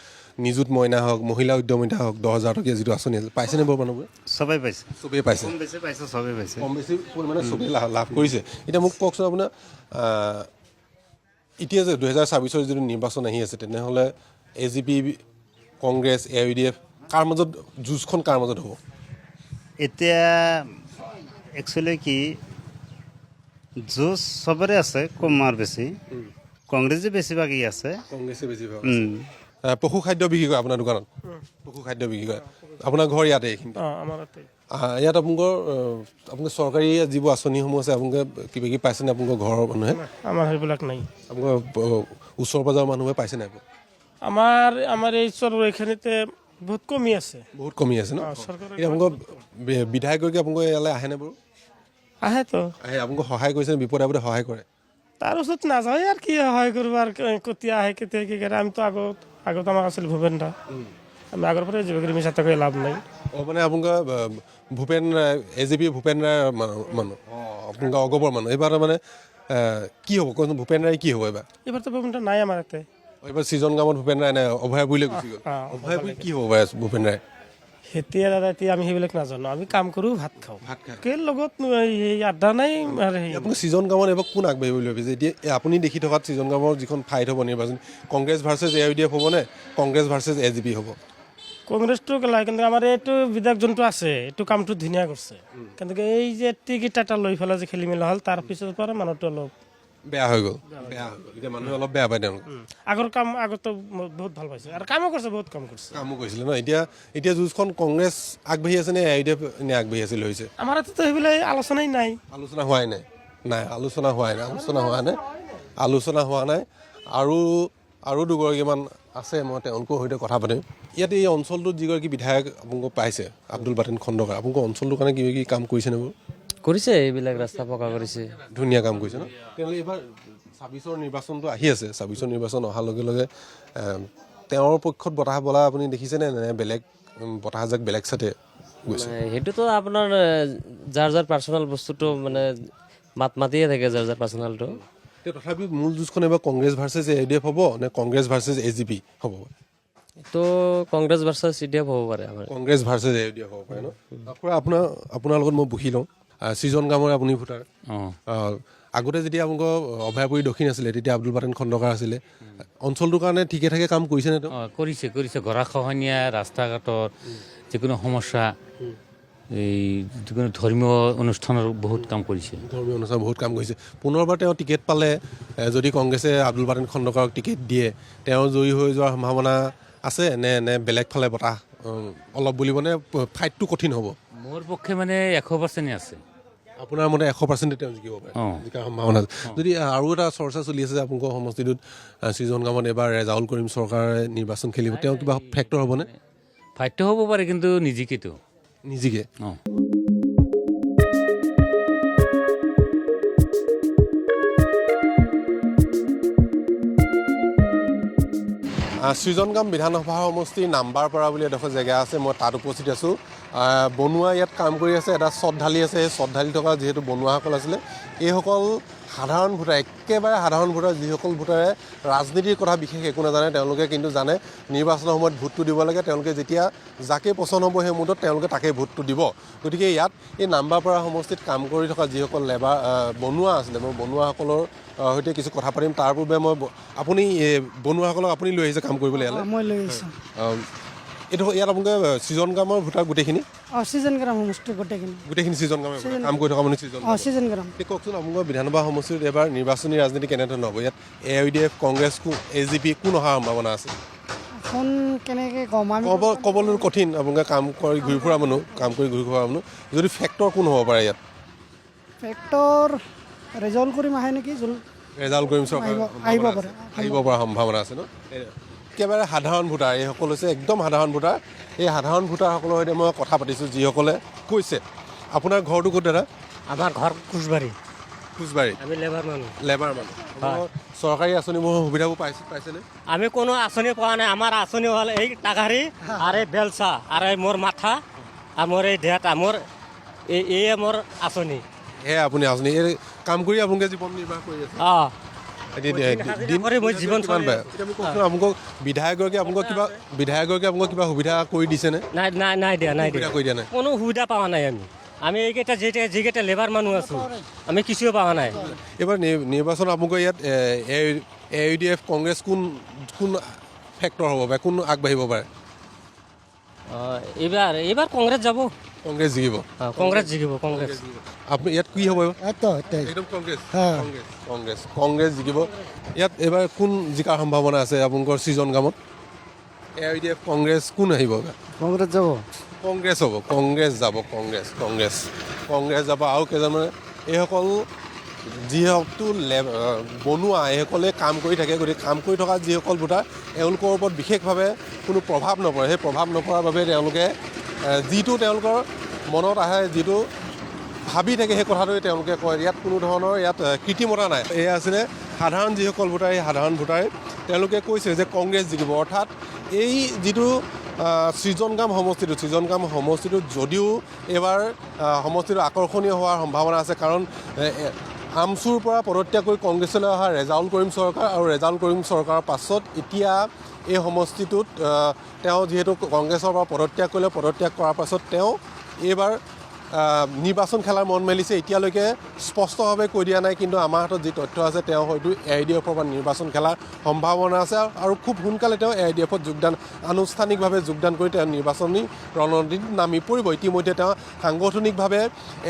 নিযুত মইনা হওক, মহিলা উদ্যমিতা হওক, 10,000 টকীয়া যিটো আঁচনি আছিল, পাইছেনে বাৰু মানুহবোৰে? চবেই পাইছে। চবেই পাইছে। কম বেছি পাইছে, চবেই পাইছে। কম বেছি পৰিমাণে চবেই লাভ কৰিছে। এতিয়া মোক কওকচোন আপোনাৰ, এতিয়া যে 2024 যিটো নিৰ্বাচন আহি আছে, তেনেহ'লে AGP, কংগ্ৰেছ, AIDF কাৰ মাজত যুঁজখন কাৰ মাজত হ'ব? এতিয়া একচুৱেলি কি যুঁজ চবৰে আছে, কম আৰু বেছি। কংগ্ৰেছে বেছিভাগেই আছে। কংগ্ৰেছে বেছিভাগ। পশু খাদ্য বিক্ৰী কৰে আপোনাৰ দোকানত? পশু খাদ্য বিক্ৰী কৰে। আপোনাৰ ঘৰ ইয়াতে এইখিনি? ইয়াত আপোনালোকে চৰকাৰী যিবোৰ আঁচনিসমূহ আছে, আপোনালোকে কিবা কিবি পাইছেনে আপোনালোকৰ ঘৰৰ মানুহে? আমাৰ সেইবিলাক নাই। আপোনালোকৰ ওচৰ পাজৰৰ মানুহে পাইছে নাই? আমাৰ এই এইখিনিতে বহুত কমি আছে। বহুত কমি আছে ন? এতিয়া আপোনালোকৰ বিধায়কগৰাকী আপোনালোকৰ ইয়ালৈ আহেনে বাৰু? আহেতো। আহে। আপোনালোকক সহায় কৰিছে, বিপদে আপদে সহায় কৰে? তাৰ ওচৰত নাযাওঁ আৰু কি সহায় কৰিব, আৰু কেতিয়া আহে কেতিয়া কি কৰে। আমিতো আগত আমাক আছিল ভূপেন দা, আমি আগৰ পৰাই যিবোৰ মিছা কৰি লাভ নাই। মানে আপোনালোকৰ ভূপেন AGP ভূপেন ৰায়ৰ মানুহ? আপোনালোকৰ অগপৰ মানুহ। এইবাৰ মানে কি হ'ব কচোন, ভূপেন ৰায় কি হ'ব এইবাৰ? এইবাৰতো ভূপেন দা নাই আমাৰ ইয়াতে। এইবাৰ ছিজন কামত ভূপেন ৰায় নাই, অভয়াপুৰীলৈ গুচি গ'ল। অভয়াপুৰী কি হ'ব বাৰু ভূপেন ৰায়? এতিয়া দাদা এতিয়া আমি সেইবিলাক নাজানো। আমি কাম কৰোঁ, ভাত খাওঁ। কেৰ লগত আড্ডা নাই। আপুনি ছিজন কামত এইবাৰ কোন আগবাঢ়িব বুলি ভাবিছে? এতিয়া আপুনি দেখি থকাত ছিজন কামৰ যিখন ফাইট হ'ব নিৰ্বাচন, কংগ্ৰেছ ভাৰ্চেছ AIDF হ'ব নে কংগ্ৰেছ ভাৰ্চেছ AGP হ'ব? কংগ্ৰেছটো কেলা, কিন্তু আমাৰ এইটো বিধায়ক যোনটো আছে, এইটো কামটো ধুনীয়া কৰিছে। কিন্তু এই যে টিকেট এটা লৈ পেলাই যে খেলি মেলা হ'ল, তাৰ পিছৰ পৰা মানুহটো অলপ বেয়া হৈ গ'ল। এতিয়া মানুহে অলপ বেয়া পায় তেওঁলোক। আগৰ কাম আগতো বহুত ভাল পাইছে, আৰু কামো কৰিছে, বহুত কাম কৰিছে। কামো কৰিছিলে ন? এতিয়া যুঁজখন কংগ্ৰেছ আগবাঢ়ি আছে নে AIDF নে আগবাঢ়ি আছিল হৈছে? আমাৰ ইয়াতেতো সেইবিলাক আলোচনাই নাই। আলোচনা হোৱাই নাই? নাই, আলোচনা হোৱা নাই। আৰু দুগৰাকীমান আছে, মই তেওঁলোকৰ সৈতে কথা পাতিম। ইয়াত এই অঞ্চলটোত যিগৰাকী বিধায়ক আপোনালোকক পাইছে, আব্দুল বাটেন খণ্ডকাৰ, আপোনালোকৰ অঞ্চলটোৰ কাৰণে কিবা কিবি কাম কৰিছেনে বাৰু? কৰিছে, এইবিলাক ৰাস্তা পকা কৰিছে, ধুনীয়া কাম কৰিছে ন? তেওঁলোকে এইবাৰ 26ৰ নিৰ্বাচনটো আহি আছে। 26ৰ নিৰ্বাচন অহাৰ লগে লগে তেওঁৰ পক্ষত বতাহ বলা আপুনি দেখিছেনে, নে বেলেগ বতাহজাক বেলেগ চাইডে গৈছে? সেইটোতো আপোনাৰ যাৰ পাৰ্চনেল বস্তুটো মানে মাতিয়ে থাকে, যাৰ পাৰ্চনেলটো। তথাপিও মূল যুঁজখন এইবাৰ কংগ্ৰেছ ভাৰ্চেছ AIDF হ'ব নে কংগ্ৰেছ ভাৰ্চেছ AGP হ'ব? তো কংগ্ৰেছ ভাৰ্চেছ AIDF হ'ব পাৰে। কংগ্ৰেছ ভাৰ্চেছ AIDF হ'ব পাৰে ন? আপোনাৰ লগত মই বহি লওঁ। ছিজন কামৰে আপুনি ভোটাৰ। আগতে যেতিয়া আপোনালোকৰ অভয়াপুৰী দক্ষিণ আছিলে, তেতিয়া আব্দুল বাটেন খণ্ডকাৰ আছিলে। অঞ্চলটোৰ কাৰণে ঠিকে ঠাকে কাম কৰিছেনে তেওঁ? কৰিছে গৰাখহনীয়া, ৰাস্তা ঘাটৰ যিকোনো সমস্যা, এই যিকোনো ধৰ্মীয় অনুষ্ঠানৰ বহুত কাম কৰিছে। ধৰ্মীয় অনুষ্ঠান বহুত কাম কৰিছে। পুনৰবাৰ তেওঁ টিকেট পালে, যদি কংগ্ৰেছে আব্দুল বাটেন খণ্ডকাৰক টিকেট দিয়ে, তেওঁ জয়ী হৈ যোৱাৰ সম্ভাৱনা আছে নে বেলেগ ফালে বতাহ অলপ বুলিবনে? ফাইটটো কঠিন হ'ব? মোৰ পক্ষে মানে 100% আছে। আপোনাৰ মতে 100% তেওঁ জিকিব পাৰে, জিকাৰ সম্ভাৱনা আছে। যদি আৰু এটা চৰ্চা চলি আছে যে আপোনালোকৰ সমষ্টিটোত ছিজন কামত এবাৰ ৰেজাউল কৰিম চৰকাৰে নিৰ্বাচন খেলিব, তেওঁ কিবা ফেক্টৰ হ'বনে? ফাইটটো হ'ব পাৰে, কিন্তু নিজিকেতো। নিজিকে? সৃজনগাম বিধানসভা সমষ্টিৰ নাম্বাৰপাৰা বুলি এডোখৰ জেগা আছে, মই তাত উপস্থিত আছোঁ। বনুৱা ইয়াত কাম কৰি আছে, এটা শ্ৰদ্ধালী আছে। সেই শ্ৰদ্ধালী থকা যিহেতু বনুৱাসকল আছিলে, এইসকল সাধাৰণ ভোটাৰ, একেবাৰে সাধাৰণ ভোটাৰ, যিসকল ভোটাৰে ৰাজনীতিৰ কথা বিশেষ একো নাজানে। তেওঁলোকে কিন্তু জানে নিৰ্বাচনৰ সময়ত ভোটটো দিব লাগে। তেওঁলোকে যেতিয়া যাকে পচন্দ হ'ব সেই মুহূৰ্তত তেওঁলোকে তাকেই ভোটটো দিব। গতিকে ইয়াত এই নাম্বাৰপাৰা সমষ্টিত কাম কৰি থকা যিসকল বনুৱা আছিলে, মই বনুৱাসকলৰ সৈতে কিছু কথা পাতিম। তাৰ পূৰ্বে আপুনি বনুৱাসকলক আপুনি লৈ আহিছে কাম কৰিবলৈ ইয়ালৈ? মই লৈ আহিছোঁ। ইয়াত আপোনালোকে ছিজন কামৰ ভোটাৰ গোটেইখিনি? ছিজন গ্ৰাম সমষ্টি গোটেইখিনি ছিজন কামৰ কাম কৰি থকা মানে ছিজন গ্ৰাম। কওকচোন, আপোনালোকৰ বিধানসভা সমষ্টিত এবাৰ নিৰ্বাচনী ৰাজনীতি কেনেধৰণৰ হ'ব? ইয়াত AIDF, কংগ্ৰেছ, AGP কোন অহাৰ সম্ভাৱনা আছে? কোন কেনেকৈ ক'ম আমি ক'বলৈ কঠিন। আপোনালোকে কাম কৰি ঘূৰি ফুৰা মানুহ, যদি ফেক্টৰ কোন হ'ব পাৰে ইয়াত? ফেক্টৰ ৰেজাল্ট কৰিম আহে নেকি? ৰেজাল্ট কৰিম চৰকাৰ আহিব পাৰে, আহিব পৰা সম্ভাৱনা আছে ন? একেবাৰে সাধাৰণ ভোটাৰ, এইসকল হৈছে একদম সাধাৰণ ভোটাৰ। এই সাধাৰণ ভোটাৰসকলৰ সৈতে মই কথা পাতিছোঁ, যিসকলে কৈছে। আপোনাৰ ঘৰটো ক'ত দাদা? আমাৰ ঘৰ কোচবাৰী। কোচবাৰী? আমি লেবাৰ মানুহ। লেবাৰ মানুহ। চৰকাৰী আঁচনিবোৰ সুবিধাবোৰ পাইছেনে? আমি কোনো আঁচনি পোৱা নাই। আমাৰ আঁচনি হ'ল এই টাকাৰী আৰু এই বেলচা আৰু এই মোৰ মাথা আৰু মোৰ এই দেহা, মোৰ এই মোৰ আঁচনি। সেয়া আপুনি আঁচনি এই কাম কৰি আপোনালোকে জীৱন নিৰ্বাহ কৰি আছে? অঁ, মই জীৱন আপোনালোকক বিধায়কগৰাকীয়ে আপোনালোকক কিবা সুবিধা কৰি দিছেনে? নাই দিয়া কৰি দিয়া নাই? কোনো সুবিধা পোৱা নাই। আমি এইকেইটা যিকেইটা লেবাৰ মানুহ আছোঁ, আমি কিছুও পোৱা নাই। এইবাৰ নিৰ্বাচন আপোনালোকৰ ইয়াত AUDF কংগ্ৰেছ কোন ফেক্টৰ হ'ব পাৰে, কোন আগবাঢ়িব পাৰে? এইবাৰ কংগ্ৰেছ যাব। কংগ্ৰেছ জিকিব? কংগ্ৰেছ জিকিব। কংগ্ৰেছ। আপুনি ইয়াত কি হ'ব? একদম কংগ্ৰেছ জিকিব। ইয়াত এইবাৰ কোন জিকাৰ সম্ভাৱনা আছে আপোনালোকৰ সৃজনগামত? AUDF কংগ্ৰেছ কোন আহিব? কংগ্ৰেছ যাব। কংগ্ৰেছ হ'ব। কংগ্ৰেছ যাব। কংগ্ৰেছ যাব। আৰু কেইজনমানে এইসকল যিসকলটো বনোৱা, এইসকলে কাম কৰি থাকে। গতিকে কাম কৰি থকা যিসকল ভোটাৰ, এওঁলোকৰ ওপৰত বিশেষভাৱে কোনো প্ৰভাৱ নপৰে। সেই প্ৰভাৱ নপৰাৰ বাবে তেওঁলোকে যিটো তেওঁলোকৰ মনত আহে, যিটো ভাবি থাকে, সেই কথাটোৱে তেওঁলোকে কয়। ইয়াত কোনো ধৰণৰ কৃত্ৰিমতা নাই। এয়া আছিলে সাধাৰণ যিসকল ভোটাৰ, এই সাধাৰণ ভোটাৰে তেওঁলোকে কৈছে যে কংগ্ৰেছ জিকিব। অৰ্থাৎ এই যিটো সৃজনগাম সমষ্টিটোত যদিও এইবাৰ সমষ্টিটো আকৰ্ষণীয় হোৱাৰ সম্ভাৱনা আছে, কাৰণ আমচুৰ পৰা পদত্যাগ কৰি কংগ্ৰেছলৈ অহা ৰেজাউল কৰিম চৰকাৰ, আৰু ৰেজাউল কৰিম চৰকাৰৰ পাছত এতিয়া এই সমষ্টিটোত তেওঁ যিহেতু কংগ্ৰেছৰ পৰা পদত্যাগ কৰিলে, পদত্যাগ কৰাৰ পাছত তেওঁ এইবাৰ নিৰ্বাচন খেলাৰ মন মেলিছে। এতিয়ালৈকে স্পষ্টভাৱে কৈ দিয়া নাই, কিন্তু আমাৰ হাতত যি তথ্য আছে, তেওঁ হয়তো AUDFৰ পৰা নিৰ্বাচন খেলাৰ সম্ভাৱনা আছে, আৰু খুব সোনকালে তেওঁ AUDFত আনুষ্ঠানিকভাৱে যোগদান কৰি তেওঁ নিৰ্বাচনী ৰণনীতিত নামি পৰিব। ইতিমধ্যে তেওঁ সাংগঠনিকভাৱে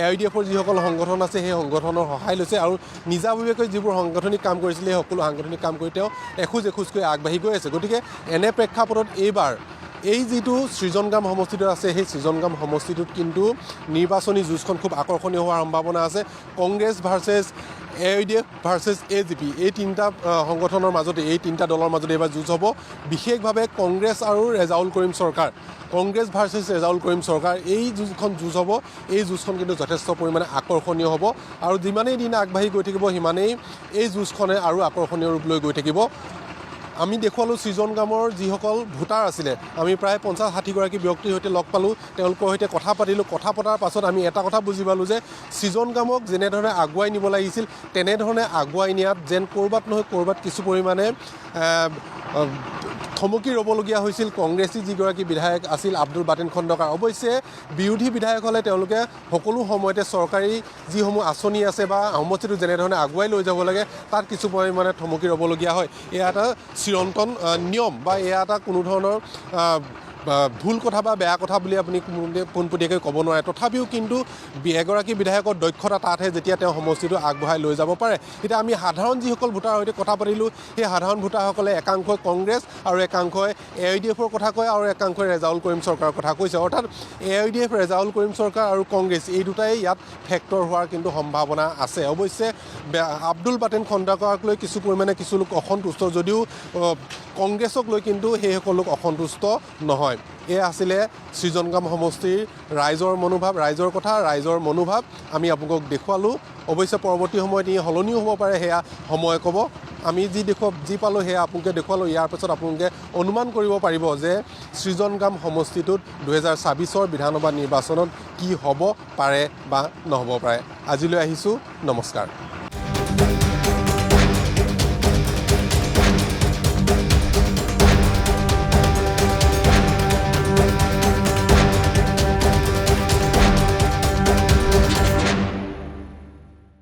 AUDFৰ যিসকল সংগঠন আছে, সেই সংগঠনৰ সহায় লৈছে, আৰু নিজাববীয়াকৈ যিবোৰ সাংগঠনিক কাম কৰিছিলে, সেই সকলো সাংগঠনিক কাম কৰি তেওঁ এখোজকৈ আগবাঢ়ি গৈ আছে। গতিকে এনে প্ৰেক্ষাপটত এইবাৰ এই যিটো সৃজনগাম সমষ্টিটোত আছে, সেই সৃজনগাম সমষ্টিটোত কিন্তু নিৰ্বাচনী যুঁজখন খুব আকৰ্ষণীয় হোৱাৰ সম্ভাৱনা আছে। Congress versus AUDF versus AGP, এই তিনিটা সংগঠনৰ মাজতে, এই তিনিটা দলৰ মাজতে এইবাৰ যুঁজ হ'ব। বিশেষভাৱে কংগ্ৰেছ আৰু ৰেজাউল কৰিম চৰকাৰ, কংগ্ৰেছ ভাৰ্চেছ ৰেজাউল কৰিম চৰকাৰ, এই যিখন যুঁজ হ'ব, এই যুঁজখন কিন্তু যথেষ্ট পৰিমাণে আকৰ্ষণীয় হ'ব। আৰু যিমানেই দিন আগবাঢ়ি গৈ থাকিব, সিমানেই এই যুঁজখনে আৰু আকৰ্ষণীয় ৰূপ লৈ গৈ থাকিব। আমি দেখুৱালোঁ সৃজনগামৰ যিসকল ভোটাৰ আছিলে, আমি প্ৰায় 50-60গৰাকী ব্যক্তিৰ সৈতে লগ পালোঁ, তেওঁলোকৰ সৈতে কথা পাতিলোঁ। কথা পতাৰ পাছত আমি এটা কথা বুজি পালোঁ যে সৃজনগামক যেনেধৰণে আগুৱাই নিব লাগিছিল, তেনেধৰণে আগুৱাই নিয়াত যেন ক'ৰবাত নহয় ক'ৰবাত কিছু পৰিমাণে থমকি ৰ'বলগীয়া হৈছিল কংগ্ৰেছী যিগৰাকী বিধায়ক আছিল আব্দুল বাটেন খণ্ডকাৰ। অৱশ্যে বিৰোধী বিধায়ক হ'লে তেওঁলোকে সকলো সময়তে চৰকাৰী যিসমূহ আঁচনি আছে বা সমষ্টিটো যেনেধৰণে আগুৱাই লৈ যাব লাগে, তাত কিছু পৰিমাণে থমকি ৰ'বলগীয়া হয়। এয়া এটা চিৰন্তন নিয়ম, বা এয়া এটা কোনো ধৰণৰ ভুল কথা বা বেয়া কথা বুলি আপুনি পোনপটীয়াকৈ ক'ব নোৱাৰে। তথাপিও কিন্তু এগৰাকী বিধায়কৰ দক্ষতা তাতহে যেতিয়া তেওঁ সমষ্টিটো আগবঢ়াই লৈ যাব পাৰে। এতিয়া আমি সাধাৰণ যিসকল ভোটাৰৰ সৈতে কথা পাতিলোঁ, সেই সাধাৰণ ভোটাৰসকলে একাংশই কংগ্ৰেছ আৰু একাংশই AUDFৰ কথা কয়, আৰু একাংশই ৰেজাউল কৰিম চৰকাৰৰ কথা কৈছে। অৰ্থাৎ AUDF, ৰেজাউল কৰিম চৰকাৰ আৰু কংগ্ৰেছ, এই দুটাই ইয়াত ফেক্টৰ হোৱাৰ কিন্তু সম্ভাৱনা আছে। অৱশ্যে আব্দুল বাটেন খণ্ডকাৰক লৈ কিছু পৰিমাণে কিছু লোক অসন্তুষ্ট, যদিও কংগ্ৰেছক লৈ কিন্তু সেইসকল লোক অসন্তুষ্ট নহয়। এয়া আছিলে সৃজনগাম সমষ্টিৰ ৰাইজৰ মনোভাৱ, ৰাইজৰ কথা, ৰাইজৰ মনোভাৱ আমি আপোনালোকক দেখুৱালোঁ। অৱশ্যে পৰৱৰ্তী সময়ত ই সলনিও হ'ব পাৰে, সেয়া সময়ে ক'ব। আমি যি পালোঁ সেয়া আপোনালোকে দেখুৱালোঁ। ইয়াৰ পাছত আপোনালোকে অনুমান কৰিব পাৰিব যে সৃজনগাম সমষ্টিটোত 2026 বিধানসভা নিৰ্বাচনত কি হ'ব পাৰে বা নহ'ব পাৰে। আজিলৈ আহিছোঁ, নমস্কাৰ।